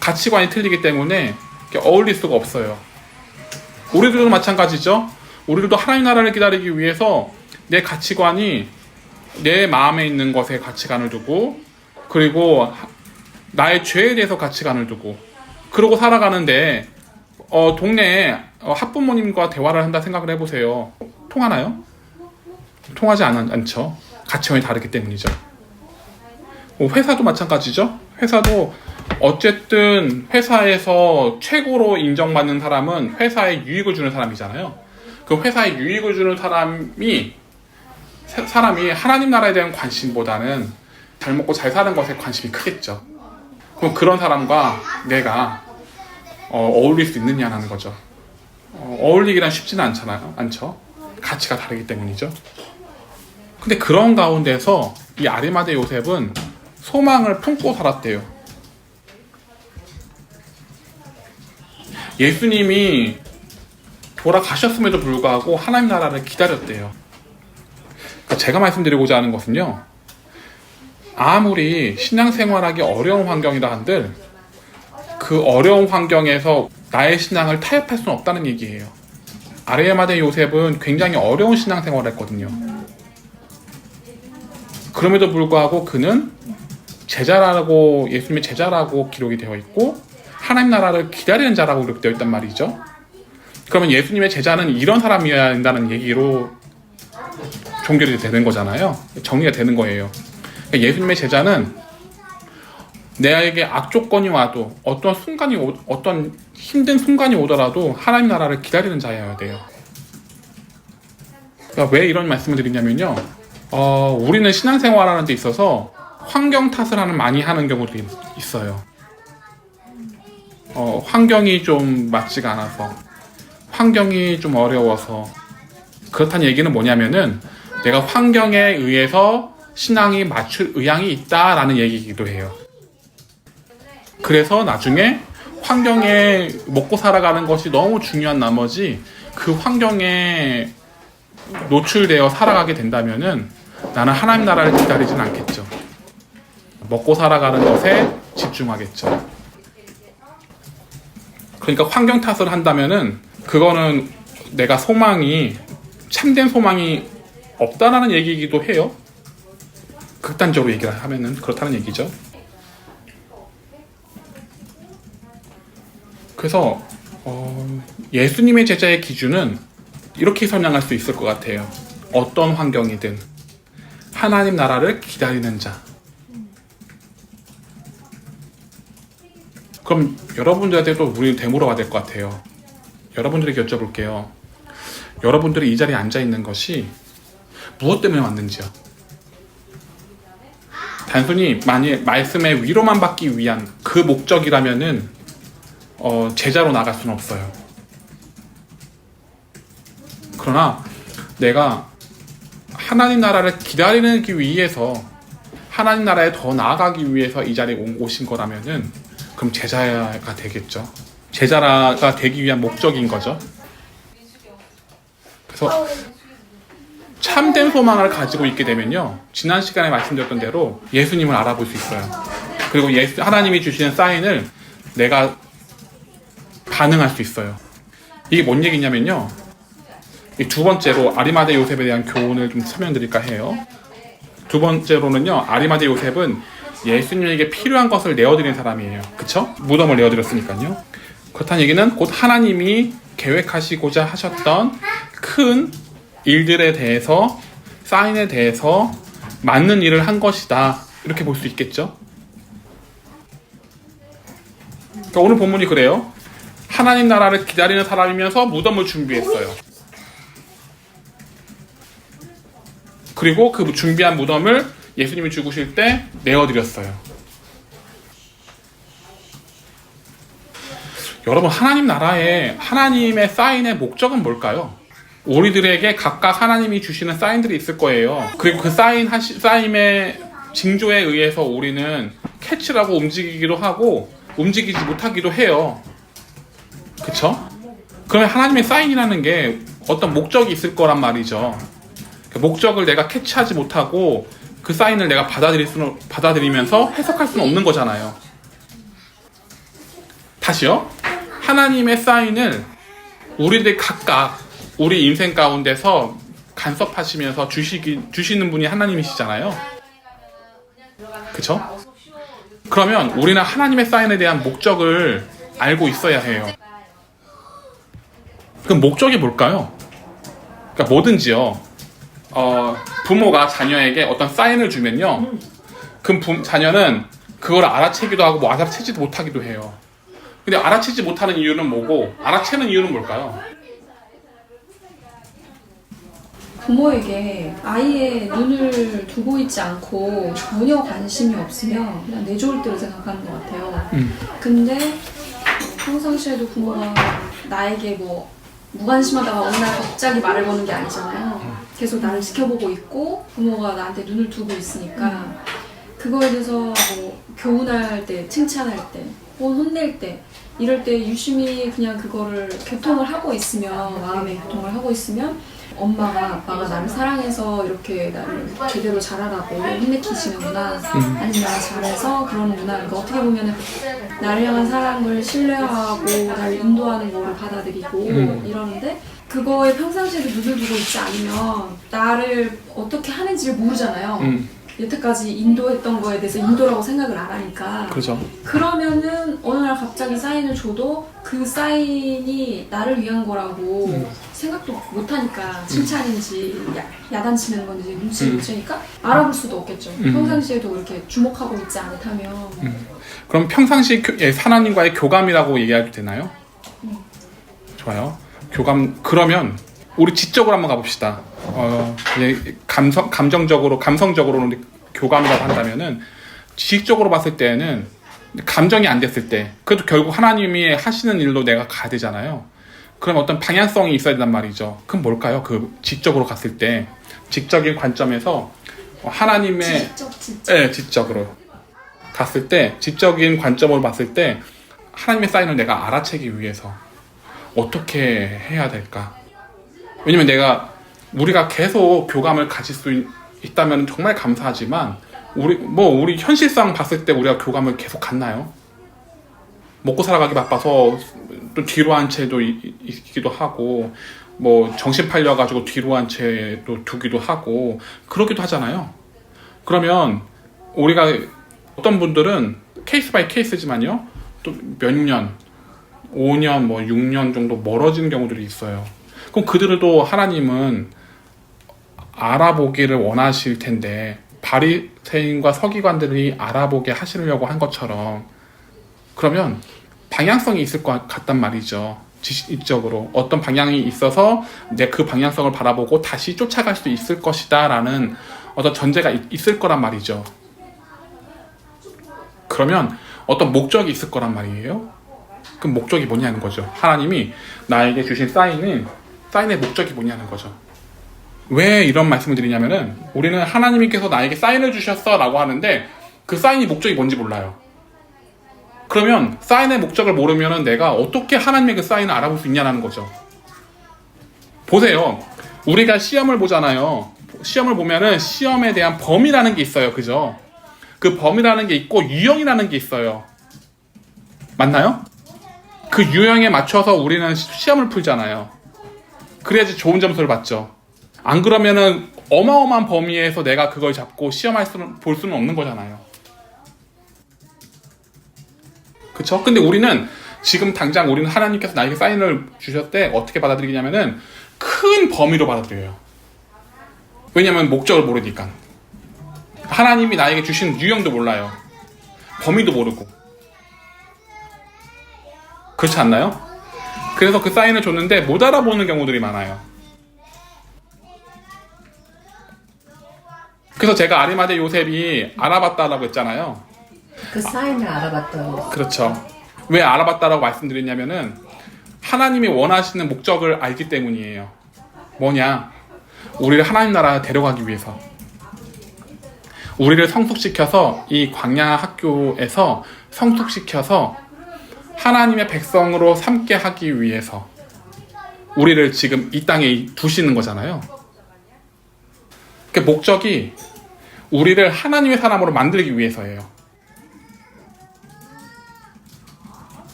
D: 가치관이 틀리기 때문에 어울릴 수가 없어요. 우리들도 마찬가지죠. 우리들도 하나님 나라를 기다리기 위해서 내 가치관이 내 마음에 있는 것에 가치관을 두고, 그리고 나의 죄에 대해서 가치관을 두고, 그러고 살아가는데 동네에 학부모님과 대화를 한다 생각을 해보세요. 통하나요? 통하지 않죠. 가치관이 다르기 때문이죠. 회사도 마찬가지죠. 회사도 어쨌든 회사에서 최고로 인정받는 사람은 회사에 유익을 주는 사람이잖아요. 그 회사에 유익을 주는 사람이 하나님 나라에 대한 관심보다는 잘 먹고 잘 사는 것에 관심이 크겠죠. 그럼 그런 사람과 내가 어울릴 수 있느냐는 거죠. 어울리기란 쉽지는 않죠. 가치가 다르기 때문이죠. 근데 그런 가운데서 이 아리마대 요셉은 소망을 품고 살았대요. 예수님이 돌아가셨음에도 불구하고 하나님 나라를 기다렸대요. 그러니까 제가 말씀드리고자 하는 것은요, 아무리 신앙생활하기 어려운 환경이라 한들 그 어려운 환경에서 나의 신앙을 타협할 수는 없다는 얘기예요. 아리마대 요셉은 굉장히 어려운 신앙생활을 했거든요. 그럼에도 불구하고 그는 제자라고, 예수님의 제자라고 기록이 되어 있고 하나님 나라를 기다리는 자라고 기록되어 있단 말이죠. 그러면 예수님의 제자는 이런 사람이어야 한다는 얘기로 종결이 되는 거잖아요. 정리가 되는 거예요. 그러니까 예수님의 제자는 내에게 악조건이 와도 어떤 힘든 순간이 오더라도 하나님 나라를 기다리는 자여야 돼요. 그러니까 왜 이런 말씀을 드리냐면요, 우리는 신앙생활하는 데 있어서 환경 탓을 많이 하는 경우도 있어요. 환경이 좀 맞지가 않아서, 환경이 좀 어려워서. 그렇다는 얘기는 뭐냐면은 내가 환경에 의해서 신앙이 맞출 의향이 있다라는 얘기이기도 해요. 그래서 나중에 환경에 먹고 살아가는 것이 너무 중요한 나머지 그 환경에 노출되어 살아가게 된다면은 나는 하나님 나라를 기다리진 않겠죠. 먹고 살아가는 것에 집중하겠죠. 그러니까 환경 탓을 한다면은 그거는 내가 참된 소망이 없다라는 얘기이기도 해요. 극단적으로 얘기를 하면은 그렇다는 얘기죠. 그래서 예수님의 제자의 기준은 이렇게 설명할 수 있을 것 같아요. 어떤 환경이든 하나님 나라를 기다리는 자. 그럼 여러분들한테도 우리는 되물어봐야 될 것 같아요. 여러분들에게 여쭤볼게요. 여러분들이 이 자리에 앉아있는 것이 무엇 때문에 왔는지요? 단순히 만약 말씀의 위로만 받기 위한 그 목적이라면은 제자로 나갈 수는 없어요. 그러나 내가 하나님 나라를 기다리기 위해서, 하나님 나라에 더 나아가기 위해서 이 자리에 오신 거라면은 그럼 제자가 되겠죠. 제자가 되기 위한 목적인 거죠. 그래서 참된 소망을 가지고 있게 되면요, 지난 시간에 말씀드렸던 대로 예수님을 알아볼 수 있어요. 그리고 하나님이 주시는 사인을 내가 반응할 수 있어요. 이게 뭔 얘기냐면요, 두 번째로 아리마대 요셉에 대한 교훈을 좀 설명드릴까 해요. 두 번째로는요, 아리마대 요셉은 예수님에게 필요한 것을 내어드린 사람이에요. 그쵸? 무덤을 내어드렸으니까요. 그렇다는 얘기는 곧 하나님이 계획하시고자 하셨던 큰 일들에 대해서, 사인에 대해서 맞는 일을 한 것이다, 이렇게 볼 수 있겠죠. 그러니까 오늘 본문이 그래요. 하나님 나라를 기다리는 사람이면서 무덤을 준비했어요. 그리고 그 준비한 무덤을 예수님이 죽으실 때 내어드렸어요. 여러분, 하나님 나라에 하나님의 사인의 목적은 뭘까요? 우리들에게 각각 하나님이 주시는 사인들이 있을 거예요. 그리고 그 사인의 징조에 의해서 우리는 캐치를 하고 움직이기도 하고 움직이지 못하기도 해요. 그쵸? 그러면 하나님의 사인이라는 게 어떤 목적이 있을 거란 말이죠. 그 목적을 내가 캐치하지 못하고 그 사인을 내가 받아들이면서 해석할 수는 없는 거잖아요. 다시요. 하나님의 사인을 우리들 각각 우리 인생 가운데서 간섭하시면서 주시는 분이 하나님이시잖아요. 그쵸? 그러면 우리는 하나님의 사인에 대한 목적을 알고 있어야 해요. 그럼 목적이 뭘까요? 그러니까 뭐든지요, 부모가 자녀에게 어떤 사인을 주면요, 그 자녀는 그걸 알아채기도 하고 뭐 알아채지도 못하기도 해요. 근데 알아채지 못하는 이유는 뭐고 알아채는 이유는 뭘까요?
F: 부모에게 아이의 눈을 두고 있지 않고 전혀 관심이 없으면 그냥 내 좋을 대로 생각하는 것 같아요. 근데 평상시에도 부모가 나에게 뭐 무관심하다가 어느 날 갑자기 말을 거는 게 아니잖아요. 계속 나를 지켜보고 있고 부모가 나한테 눈을 두고 있으니까 그거에 대해서 뭐 교훈할 때, 칭찬할 때, 혹은 혼낼 때 이럴 때 유심히 그냥 그거를 교통을 하고 있으면, 마음의 교통을 하고 있으면 엄마가 아빠가 나를 사랑해서 이렇게 나를 제대로 자라라고 혼내키시는구나, 아니면 나를 잘해서 그러는구나. 그러니까 어떻게 보면은 나를 향한 사랑을 신뢰하고 나를 인도하는 거를 받아들이고 이러는데, 그거에 평상시에도 눈을 두고 있지 않으면 나를 어떻게 하는지를 모르잖아요. 여태까지 인도했던 거에 대해서 인도라고 생각을 안 하니까.
D: 그렇죠.
F: 그러면은 어느 날 갑자기 사인을 줘도 그 사인이 나를 위한 거라고 생각도 못 하니까, 칭찬인지 야단치는 건지 눈치를 못 채니까 알아볼 수도 없겠죠. 평상시에도 이렇게 주목하고 있지 않다면.
D: 그럼 평상시 하나님과의 교감이라고 얘기해도 되나요? 좋아요. 교감. 그러면 우리 지적으로 한번 가봅시다. 감성적으로 교감이라고 한다면은, 지식적으로 봤을 때는 감정이 안 됐을 때, 그래도 결국 하나님이 하시는 일로 내가 가야 되잖아요. 그럼 어떤 방향성이 있어야 된단 말이죠. 그럼 뭘까요? 그 지적으로 갔을 때, 지적인 관점에서 하나님의 지적으로 갔을 때, 지적인 관점으로 봤을 때 하나님의 사인을 내가 알아채기 위해서 어떻게 해야 될까? 왜냐면 우리가 계속 교감을 가질 수 있다면 정말 감사하지만, 우리 현실상 봤을 때 우리가 교감을 계속 갖나요? 먹고 살아가기 바빠서 또 뒤로 한 채도 있기도 하고, 뭐 정신 팔려가지고 뒤로 한 채도 두기도 하고, 그러기도 하잖아요. 그러면 우리가, 어떤 분들은 케이스 바이 케이스지만요, 또 몇 년, 5년, 뭐 6년 정도 멀어지는 경우들이 있어요. 그럼 그들도 하나님은 알아보기를 원하실 텐데, 바리새인과 서기관들이 알아보게 하시려고 한 것처럼, 그러면 방향성이 있을 것 같단 말이죠. 지식적으로 어떤 방향이 있어서 내 그 방향성을 바라보고 다시 쫓아갈 수 있을 것이다 라는 어떤 전제가 있을 거란 말이죠. 그러면 어떤 목적이 있을 거란 말이에요. 그 목적이 뭐냐는 거죠. 하나님이 나에게 주신 사인의 목적이 뭐냐는 거죠. 왜 이런 말씀을 드리냐면은, 우리는 하나님께서 나에게 사인을 주셨어 라고 하는데 그 사인이 목적이 뭔지 몰라요. 그러면 사인의 목적을 모르면은 내가 어떻게 하나님의 그 사인을 알아볼 수 있냐는 거죠. 보세요. 우리가 시험을 보잖아요. 시험을 보면은 시험에 대한 범위라는 게 있어요. 그죠? 그 범위라는 게 있고 유형이라는 게 있어요. 맞나요? 그 유형에 맞춰서 우리는 시험을 풀잖아요. 그래야지 좋은 점수를 받죠. 안 그러면은 어마어마한 범위에서 내가 그걸 잡고 볼 수는 없는 거잖아요. 그쵸? 근데 우리는 지금 당장 우리는 하나님께서 나에게 사인을 주셨을 때 어떻게 받아들이냐면은 큰 범위로 받아들여요. 왜냐면 목적을 모르니까. 하나님이 나에게 주신 유형도 몰라요. 범위도 모르고. 그렇지 않나요? 그래서 그 사인을 줬는데 못 알아보는 경우들이 많아요. 그래서 제가 아리마대 요셉이 알아봤다라고 했잖아요.
E: 그 사인을 알아봤다고.
D: 그렇죠. 왜 알아봤다라고 말씀드렸냐면은, 하나님이 원하시는 목적을 알기 때문이에요. 뭐냐? 우리를 하나님 나라에 데려가기 위해서, 우리를 성숙시켜서 이 광야 학교에서 성숙시켜서 하나님의 백성으로 삼게 하기 위해서 우리를 지금 이 땅에 두시는 거잖아요. 그 목적이 우리를 하나님의 사람으로 만들기 위해서예요.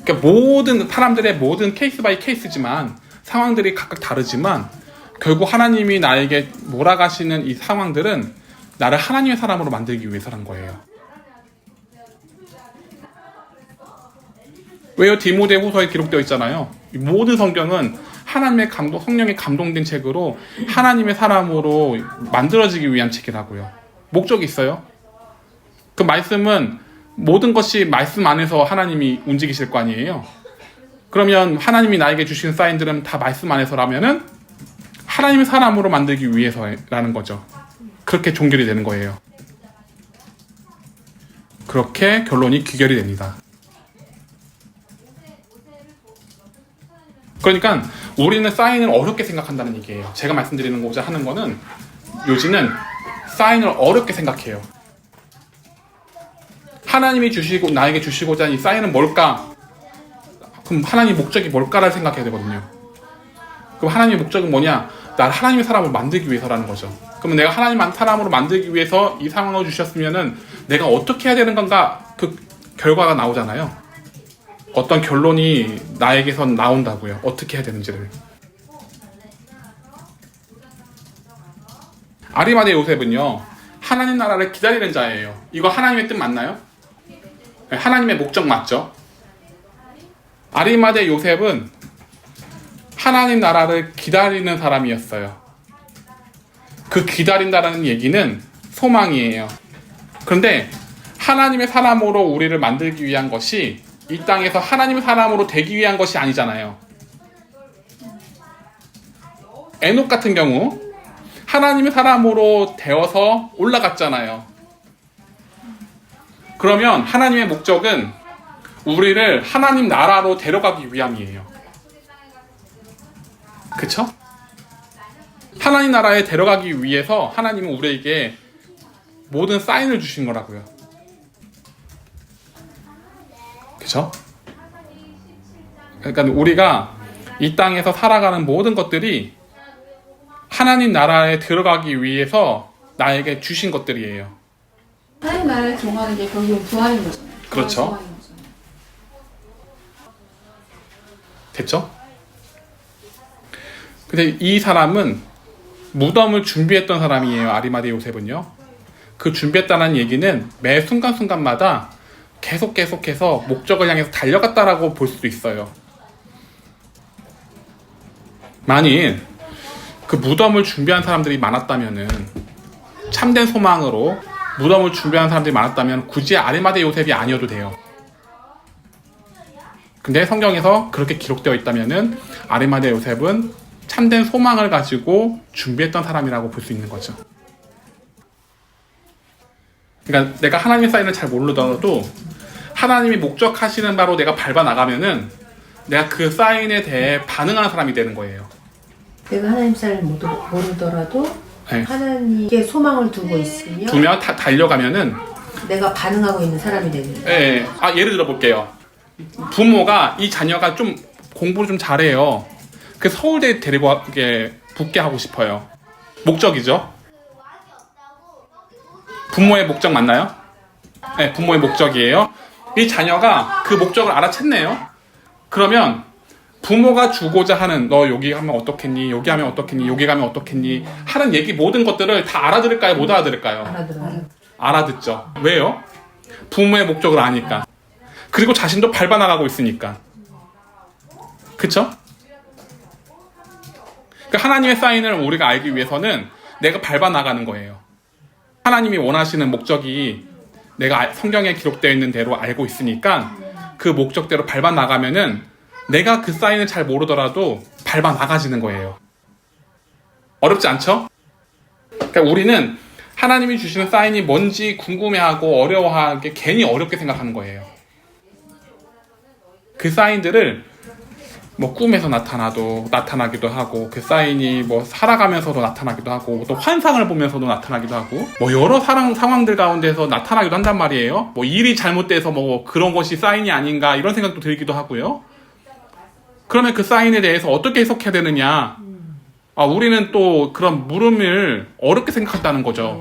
D: 그러니까 모든 사람들의 모든 케이스 바이 케이스지만, 상황들이 각각 다르지만, 결국 하나님이 나에게 몰아가시는 이 상황들은 나를 하나님의 사람으로 만들기 위해서란 거예요. 왜요? 디모데후서에 기록되어 있잖아요. 모든 성경은 하나님의 성령의 감동된 책으로 하나님의 사람으로 만들어지기 위한 책이라고요. 목적이 있어요. 그 말씀은, 모든 것이 말씀 안에서 하나님이 움직이실 거 아니에요. 그러면 하나님이 나에게 주신 사인들은 다 말씀 안에서라면은 하나님의 사람으로 만들기 위해서라는 거죠. 그렇게 종결이 되는 거예요. 그렇게 결론이 귀결이 됩니다. 그러니까 우리는 사인을 어렵게 생각한다는 얘기예요. 제가 말씀드리는 거자 하는 거는, 요지는 사인을 어렵게 생각해요. 하나님이 주시고 나에게 주시고자 하는 이 사인은 뭘까? 그럼 하나님의 목적이 뭘까를 생각해야 되거든요. 그럼 하나님의 목적은 뭐냐? 나를 하나님의 사람으로 만들기 위해서라는 거죠. 그러면 내가 하나님의 사람으로 만들기 위해서 이 상황을 주셨으면은 내가 어떻게 해야 되는 건가? 그 결과가 나오잖아요. 어떤 결론이 나에게선 나온다고요. 어떻게 해야 되는지를. 아리마대 요셉은요, 하나님 나라를 기다리는 자예요. 이거 하나님의 뜻 맞나요? 네, 하나님의 목적 맞죠? 아리마대 요셉은 하나님 나라를 기다리는 사람이었어요. 그 기다린다는 얘기는 소망이에요. 그런데 하나님의 사람으로 우리를 만들기 위한 것이 이 땅에서 하나님의 사람으로 되기 위한 것이 아니잖아요. 에녹 같은 경우 하나님의 사람으로 되어서 올라갔잖아요. 그러면 하나님의 목적은 우리를 하나님 나라로 데려가기 위함이에요. 그쵸? 하나님 나라에 데려가기 위해서 하나님은 우리에게 모든 사인을 주신 거라고요. 그쵸? 그러니까 우리가 이 땅에서 살아가는 모든 것들이 하나님 나라에 들어가기 위해서 나에게 주신 것들이에요.
F: 하나님 나라에 들어가는 게 결국은 부활인 거잖아요.
D: 그렇죠.
F: 부활인 거잖아요.
D: 됐죠? 근데 이 사람은 무덤을 준비했던 사람이에요. 아리마대 요셉은요. 그 준비했다는 얘기는 매 순간순간마다 계속해서 목적을 향해서 달려갔다라고 볼 수도 있어요. 만일 그 무덤을 준비한 사람들이 많았다면은, 참된 소망으로 무덤을 준비한 사람들이 많았다면 굳이 아리마대 요셉이 아니어도 돼요. 근데 성경에서 그렇게 기록되어 있다면은 아리마대 요셉은 참된 소망을 가지고 준비했던 사람이라고 볼 수 있는 거죠. 그러니까 내가 하나님의 사인을 잘 모르더라도 하나님이 목적하시는 바로 내가 밟아 나가면은 내가 그 사인에 대해 반응하는 사람이 되는 거예요.
E: 내가 하나님 사인을 모르더라도
D: 네.
E: 하나님께 소망을 두고 있으며
D: 두면 달려가면은
E: 내가 반응하고 있는 사람이 되는 거예요.
D: 예. 예를 들어 볼게요. 부모가 이 자녀가 좀 공부를 좀 잘해요. 그 서울대에 데리고 붙게 하고 싶어요. 목적이죠. 부모의 목적 맞나요? 네, 부모의 목적이에요. 이 자녀가 그 목적을 알아챘네요. 그러면 부모가 주고자 하는 너 여기 하면 어떻겠니? 여기 하면 어떻겠니? 여기 가면 어떻겠니? 하는 얘기 모든 것들을 다 알아들을까요? 못 알아들을까요?
E: 알아들어요.
D: 알아듣죠. 왜요? 부모의 목적을 아니까. 그리고 자신도 밟아 나가고 있으니까. 그쵸? 그러니까 하나님의 사인을 우리가 알기 위해서는 내가 밟아 나가는 거예요. 하나님이 원하시는 목적이 내가 성경에 기록되어 있는 대로 알고 있으니까 그 목적대로 밟아 나가면은 내가 그 사인을 잘 모르더라도 밟아 나가지는 거예요. 어렵지 않죠? 그러니까 우리는 하나님이 주시는 사인이 뭔지 궁금해하고 어려워하게 괜히 어렵게 생각하는 거예요. 그 사인들을 뭐 꿈에서 나타나기도 하고 그 사인이 뭐 살아가면서도 나타나기도 하고 또 환상을 보면서도 나타나기도 하고 뭐 여러 상황들 가운데서 나타나기도 한단 말이에요. 뭐 일이 잘못돼서 뭐 그런 것이 사인이 아닌가 이런 생각도 들기도 하고요. 그러면 그 사인에 대해서 어떻게 해석해야 되느냐? 우리는 또 그런 물음을 어렵게 생각한다는 거죠.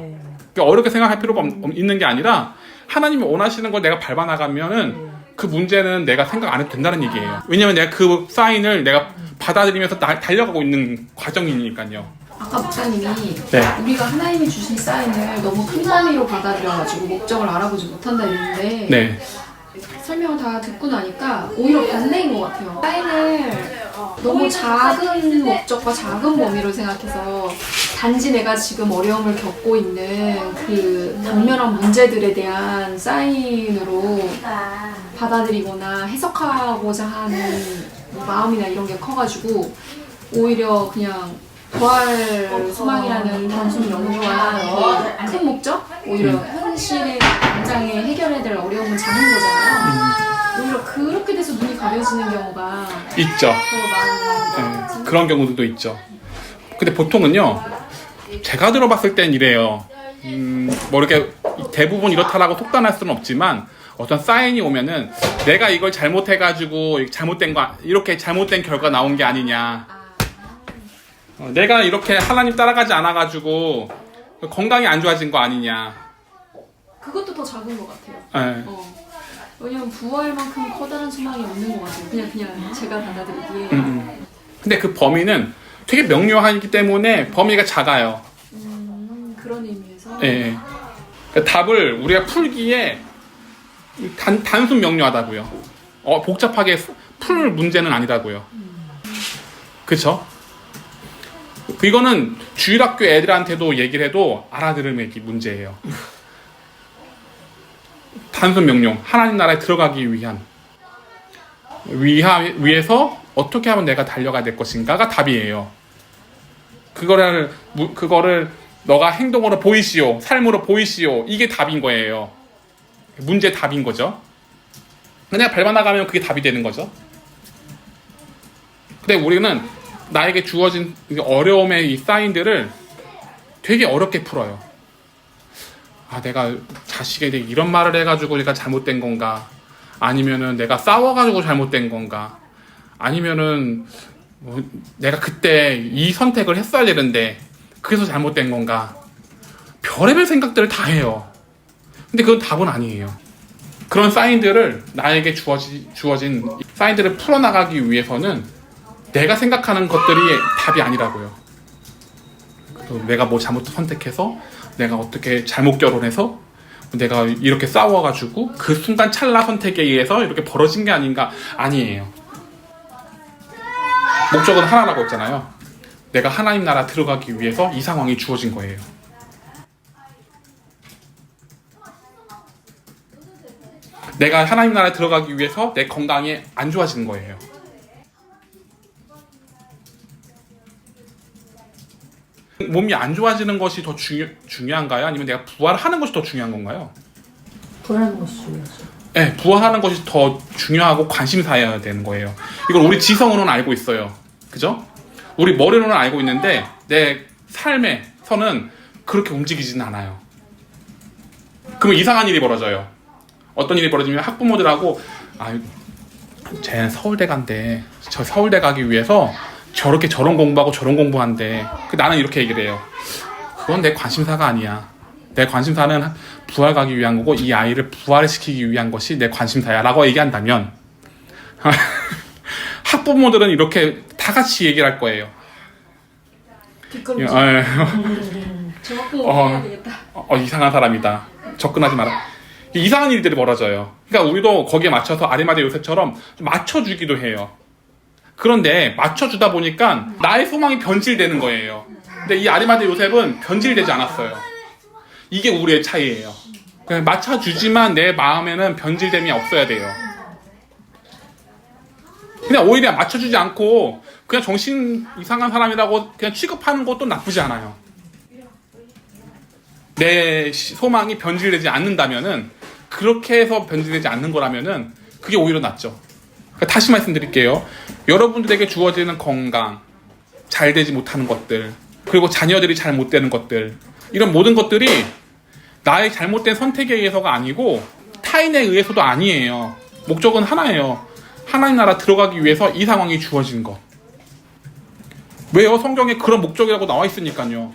D: 그러니까 어렵게 생각할 필요가 있는 게 아니라 하나님이 원하시는 걸 내가 밟아 나가면은 그 문제는 내가 생각 안 해도 된다는 얘기예요. 왜냐면 내가 그 사인을 내가 받아들이면서 달려가고 있는 과정이니까요.
F: 아까 목사님이
D: 네.
F: 우리가 하나님이 주신 사인을 너무 큰 범위로 받아들여가지고 목적을 알아보지 못한다 했는데
D: 네.
F: 설명을 다 듣고 나니까 오히려 반대인 것 같아요. 사인을 너무 작은 목적과 작은 범위로 생각해서 단지 내가 지금 어려움을 겪고 있는 그 당면한 문제들에 대한 사인으로 받아들이거나 해석하고자 하는 마음이나 이런 게 커가지고 오히려 그냥 부활 소망이라는 단순 연구와 큰 목적? 오히려 현실의 당장에 해결해야 될 어려움은 작은 거잖아요. 오히려 그렇게 돼서 눈이 가려지는 경우가
D: 있죠.
F: 더 많은
D: 네, 그런 경우도 있죠. 근데 보통은요, 제가 들어봤을 땐 이래요. 뭐 이렇게 대부분 이렇다라고 속단할 수는 없지만 어떤 사인이 오면은 내가 이걸 잘못해가지고 잘못된 거 이렇게 잘못된 결과 나온 게 아니냐. 내가 이렇게 하나님 따라가지 않아가지고 건강이 안 좋아진 거 아니냐.
F: 그것도 더 작은 것 같아요.
D: 네.
F: 왜냐면 부활만큼 커다란 소망이 없는 것 같아요. 그냥 제가 받아들이기에.
D: 근데 그 범위는 되게 명료하기 때문에 범위가 작아요.
F: 그런 의미에서.
D: 예. 그러니까 답을 우리가 풀기에 단순 명료하다고요. 복잡하게 풀 문제는 아니라고요. 그쵸? 이거는 주일학교 애들한테도 얘기를 해도 알아들을 문제예요. 단순 명령. 하나님 나라에 들어가기 위해서 어떻게 하면 내가 달려가야 될 것인가가 답이에요. 그거를 너가 행동으로 보이시오, 삶으로 보이시오. 이게 답인 거예요. 문제 답인 거죠. 그냥 밟아 나가면 그게 답이 되는 거죠. 근데 우리는 나에게 주어진 어려움의 이 사인들을 되게 어렵게 풀어요. 내가 자식에게 이런 말을 해가지고 내가 잘못된 건가? 아니면은 내가 싸워가지고 잘못된 건가? 아니면은 내가 그때 이 선택을 했어야 되는데 그래서 잘못된 건가? 별의별 생각들을 다 해요. 근데 그건 답은 아니에요. 그런 사인들을 나에게 주어진 사인들을 풀어나가기 위해서는 내가 생각하는 것들이 답이 아니라고요. 내가 뭐 잘못 선택해서 내가 어떻게 잘못 결혼해서 내가 이렇게 싸워가지고 그 순간 찰나 선택에 의해서 이렇게 벌어진 게 아닌가? 아니에요. 목적은 하나라고 했잖아요. 내가 하나님 나라 들어가기 위해서 이 상황이 주어진 거예요. 내가 하나님 나라에 들어가기 위해서 내 건강이 안 좋아지는 거예요. 몸이 안 좋아지는 것이 더 중요한가요? 아니면 내가 부활하는 것이 더 중요한 건가요?
E: 부활하는 것이 중요하죠.
D: 네, 부활하는 것이 더 중요하고 관심사여야 되는 거예요. 이걸 우리 지성으로는 알고 있어요. 그죠? 우리 머리로는 알고 있는데 내 삶에서는 그렇게 움직이지는 않아요. 그러면 이상한 일이 벌어져요. 어떤 일이 벌어지면 학부모들하고 쟤는 서울대 간대. 저 서울대 가기 위해서 저렇게 저런 공부하고 저런 공부한대. 나는 이렇게 얘기를 해요. 그건 내 관심사가 아니야. 내 관심사는 부활 가기 위한 거고 이 아이를 부활시키기 위한 것이 내 관심사야 라고 얘기한다면 학부모들은 이렇게 다 같이 얘기를 할 거예요.
F: 뒷걸음질. 저 학부모 해야 되겠다.
D: 이상한 사람이다. 접근하지 마라. 이상한 일들이 벌어져요. 그러니까 우리도 거기에 맞춰서 아리마대 요셉처럼 맞춰주기도 해요. 그런데 맞춰주다 보니까 나의 소망이 변질되는 거예요. 근데 이 아리마대 요셉은 변질되지 않았어요. 이게 우리의 차이예요. 그냥 맞춰주지만 내 마음에는 변질됨이 없어야 돼요. 그냥 오히려 맞춰주지 않고 그냥 정신 이상한 사람이라고 그냥 취급하는 것도 나쁘지 않아요. 내 소망이 변질되지 않는다면은, 그렇게 해서 변질되지 않는 거라면은 그게 오히려 낫죠. 그러니까 다시 말씀드릴게요. 여러분들에게 주어지는 건강, 잘 되지 못하는 것들, 그리고 자녀들이 잘 못 되는 것들, 이런 모든 것들이 나의 잘못된 선택에 의해서가 아니고 타인에 의해서도 아니에요. 목적은 하나예요. 하나님 나라 들어가기 위해서 이 상황이 주어진 것. 왜요? 성경에 그런 목적이라고 나와 있으니까요.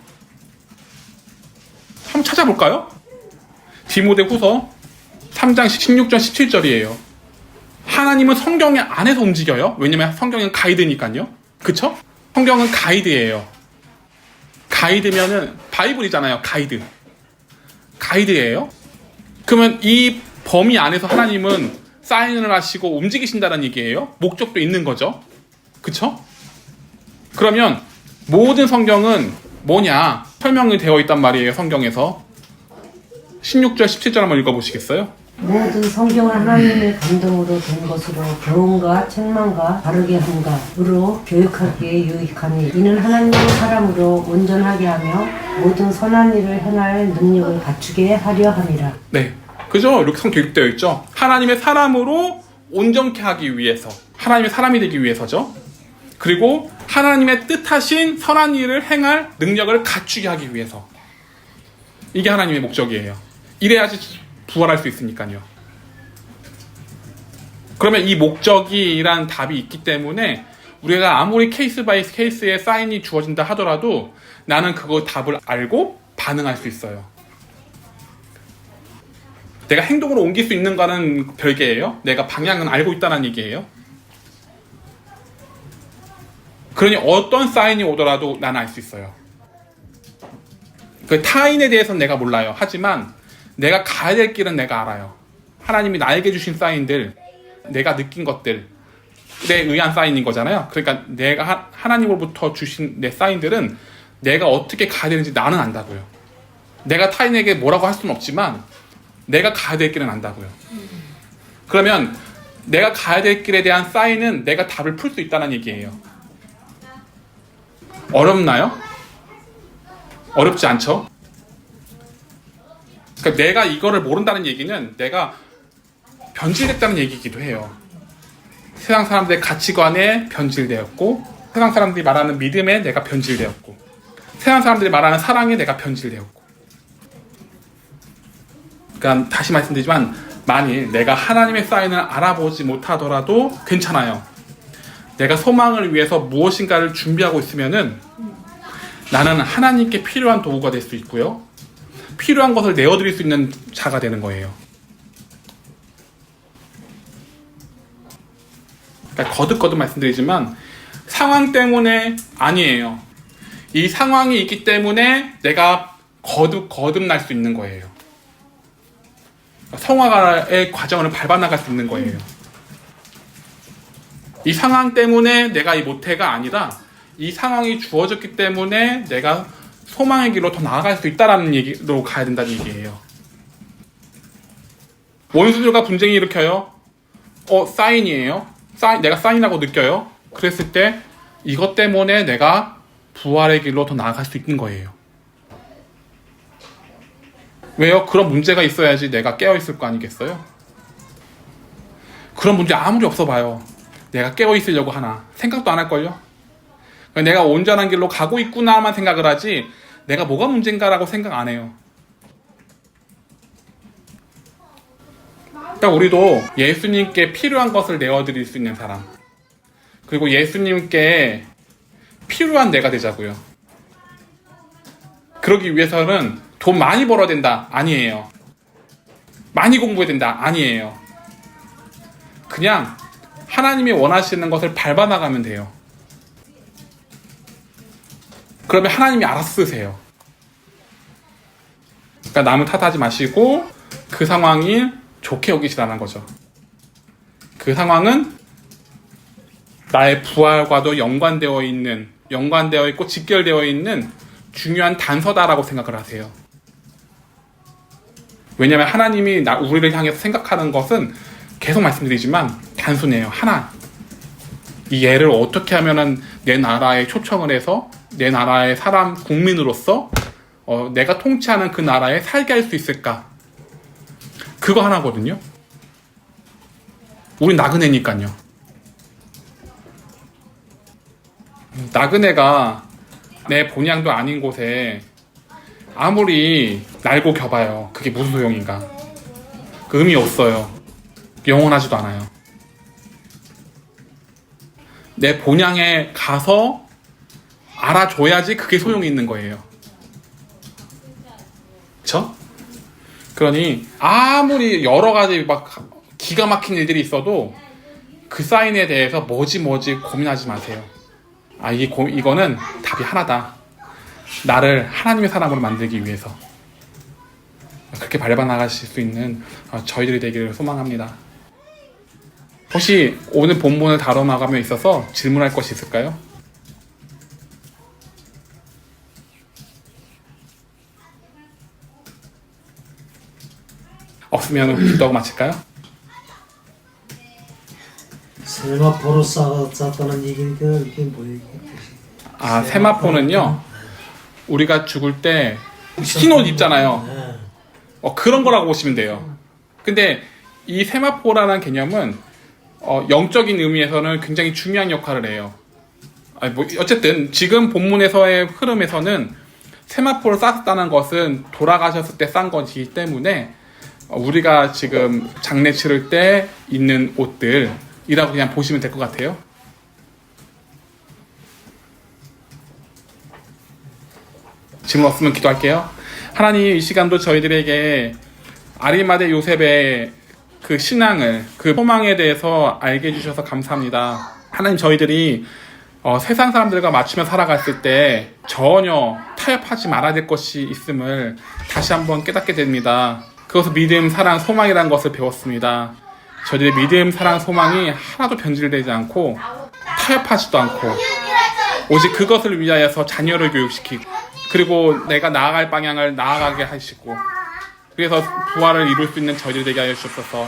D: 한번 찾아볼까요? 디모데후서 3장 16절 17절이에요. 하나님은 성경 안에서 움직여요. 왜냐면 성경은 가이드니까요. 그쵸? 성경은 가이드예요. 가이드면은 바이블이잖아요. 가이드예요. 그러면 이 범위 안에서 하나님은 사인을 하시고 움직이신다는 얘기예요. 목적도 있는 거죠. 그쵸? 그러면 모든 성경은 뭐냐? 설명이 되어 있단 말이에요. 성경에서 16절 17절 한번 읽어보시겠어요?
E: 모든 성경은 하나님의 감동으로 된 것으로 교훈과 책망과 바르게 함과,으로 교육하기에 유익하니 이는 하나님의 사람으로 온전하게 하며 모든 선한 일을 행할 능력을 갖추게 하려 함이라.
D: 네, 그죠? 이렇게 성교육되어 있죠. 하나님의 사람으로 온전케 하기 위해서, 하나님의 사람이 되기 위해서죠. 그리고 하나님의 뜻하신 선한 일을 행할 능력을 갖추게 하기 위해서. 이게 하나님의 목적이에요. 이래야지 부활할 수 있으니까요. 그러면 이 목적이란 답이 있기 때문에 우리가 아무리 케이스 바이 케이스의 사인이 주어진다 하더라도 나는 그거 답을 알고 반응할 수 있어요. 내가 행동으로 옮길 수 있는 거는 별개예요. 내가 방향은 알고 있다는 얘기예요. 그러니 어떤 사인이 오더라도 나는 알 수 있어요. 그 타인에 대해서는 내가 몰라요. 하지만 내가 가야 될 길은 내가 알아요. 하나님이 나에게 주신 사인들, 내가 느낀 것들에 의한 사인인 거잖아요. 그러니까 내가 하나님으로부터 주신 내 사인들은 내가 어떻게 가야 되는지 나는 안다고요. 내가 타인에게 뭐라고 할 수는 없지만 내가 가야 될 길은 안다고요. 그러면 내가 가야 될 길에 대한 사인은 내가 답을 풀 수 있다는 얘기예요. 어렵나요? 어렵지 않죠? 그러니까 내가 이거를 모른다는 얘기는 내가 변질됐다는 얘기이기도 해요. 세상 사람들의 가치관에 변질되었고, 세상 사람들이 말하는 믿음에 내가 변질되었고, 세상 사람들이 말하는 사랑에 내가 변질되었고. 그러니까 다시 말씀드리지만 만일 내가 하나님의 사인을 알아보지 못하더라도 괜찮아요. 내가 소망을 위해서 무엇인가를 준비하고 있으면은 나는 하나님께 필요한 도구가 될 수 있고요. 필요한 것을 내어드릴 수 있는 자가 되는 거예요. 그러니까 거듭거듭 말씀드리지만 상황 때문에 아니에요. 이 상황이 있기 때문에 내가 거듭날 수 있는 거예요. 성화의 과정을 밟아나갈 수 있는 거예요. 이 상황 때문에 내가 이 모태가 아니라 이 상황이 주어졌기 때문에 내가 소망의 길로 더 나아갈 수 있다는 얘기로 가야 된다는 얘기예요. 원수들과 분쟁이 일으켜요. 사인이에요. 내가 사인이라고 느껴요. 그랬을 때 이것 때문에 내가 부활의 길로 더 나아갈 수 있는 거예요. 왜요? 그런 문제가 있어야지 내가 깨어있을 거 아니겠어요? 그런 문제 아무리 없어 봐요. 내가 깨어있으려고 하나 생각도 안 할걸요? 내가 온전한 길로 가고 있구나만 생각을 하지 내가 뭐가 문제인가라고 생각 안 해요. 그러니까 우리도 예수님께 필요한 것을 내어드릴 수 있는 사람, 그리고 예수님께 필요한 내가 되자고요. 그러기 위해서는 돈 많이 벌어야 된다? 아니에요. 많이 공부해야 된다? 아니에요. 그냥 하나님이 원하시는 것을 밟아나가면 돼요. 그러면 하나님이 알아서 쓰세요. 그러니까 남을 탓하지 마시고 그 상황이 좋게 여기시라는 거죠. 그 상황은 나의 부활과도 연관되어 있고 직결되어 있는 중요한 단서다라고 생각을 하세요. 왜냐하면 하나님이 우리를 향해서 생각하는 것은 계속 말씀드리지만 단순해요. 하나. 이 얘를 어떻게 하면은 내 나라에 초청을 해서 내 나라의 국민으로서 내가 통치하는 그 나라에 살게 할 수 있을까? 그거 하나거든요. 우리 나그네니까요. 나그네가 내 본향도 아닌 곳에 아무리 날고 겨봐요. 그게 무슨 소용인가? 그 의미 없어요. 영원하지도 않아요. 내 본향에 가서 알아줘야지 그게 소용이 있는 거예요. 그쵸? 그러니 아무리 여러 가지 막 기가 막힌 일들이 있어도 그 사인에 대해서 뭐지 고민하지 마세요. 이거는 답이 하나다. 나를 하나님의 사람으로 만들기 위해서. 그렇게 밟아나가실 수 있는 저희들이 되기를 소망합니다. 혹시 오늘 본문을 다뤄나가며 있어서 질문할 것이 있을까요? 없으면 기도하고 마칠까요?
A: 세마포로 쌓았다는 얘기니까 이게 뭐예요?
D: 세마포는요, 우리가 죽을 때 흰 옷 입잖아요.
A: 네.
D: 그런 거라고 보시면 돼요. 근데 이 세마포라는 개념은 영적인 의미에서는 굉장히 중요한 역할을 해요. 어쨌든 지금 본문에서의 흐름에서는 세마포를 쌌다는 것은 돌아가셨을 때 싼 것이기 때문에 우리가 지금 장례 치를 때 입는 옷들이라고 그냥 보시면 될 것 같아요. 질문 없으면 기도할게요. 하나님, 이 시간도 저희들에게 아리마대 요셉의 그 신앙을, 그 소망에 대해서 알게 해주셔서 감사합니다. 하나님, 저희들이 세상 사람들과 맞추며 살아갔을 때 전혀 타협하지 말아야 될 것이 있음을 다시 한번 깨닫게 됩니다. 그것은 믿음, 사랑, 소망이라는 것을 배웠습니다. 저희들의 믿음, 사랑, 소망이 하나도 변질되지 않고 타협하지도 않고 오직 그것을 위하여서 자녀를 교육시키고 그리고 내가 나아갈 방향을 나아가게 하시고 그래서 부활을 이룰 수 있는 저희들 되게 하여 주옵소서.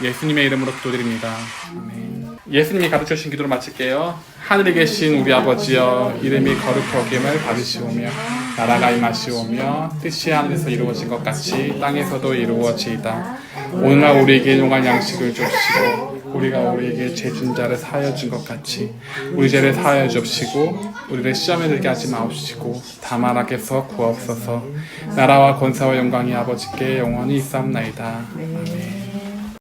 D: 예수님의 이름으로 기도드립니다. 아멘. 예수님이 가르쳐주신 기도를 마칠게요. 하늘에 계신 우리 아버지여, 이름이 거룩히 여김을 받으시오며 나라가 임하시오며 뜻이 하늘에서 이루어진 것 같이 땅에서도 이루어지이다. 오늘날 우리에게 일용할 양식을 주시고 우리가 우리에게 죄진 자를 사하여 준 것 같이 우리 죄를 사하여 주옵시고 우리를 시험에 들게 하지 마옵시고 다만 악에서 구하옵소서. 나라와 권세와 영광이 아버지께 영원히 있사옵나이다. 아멘.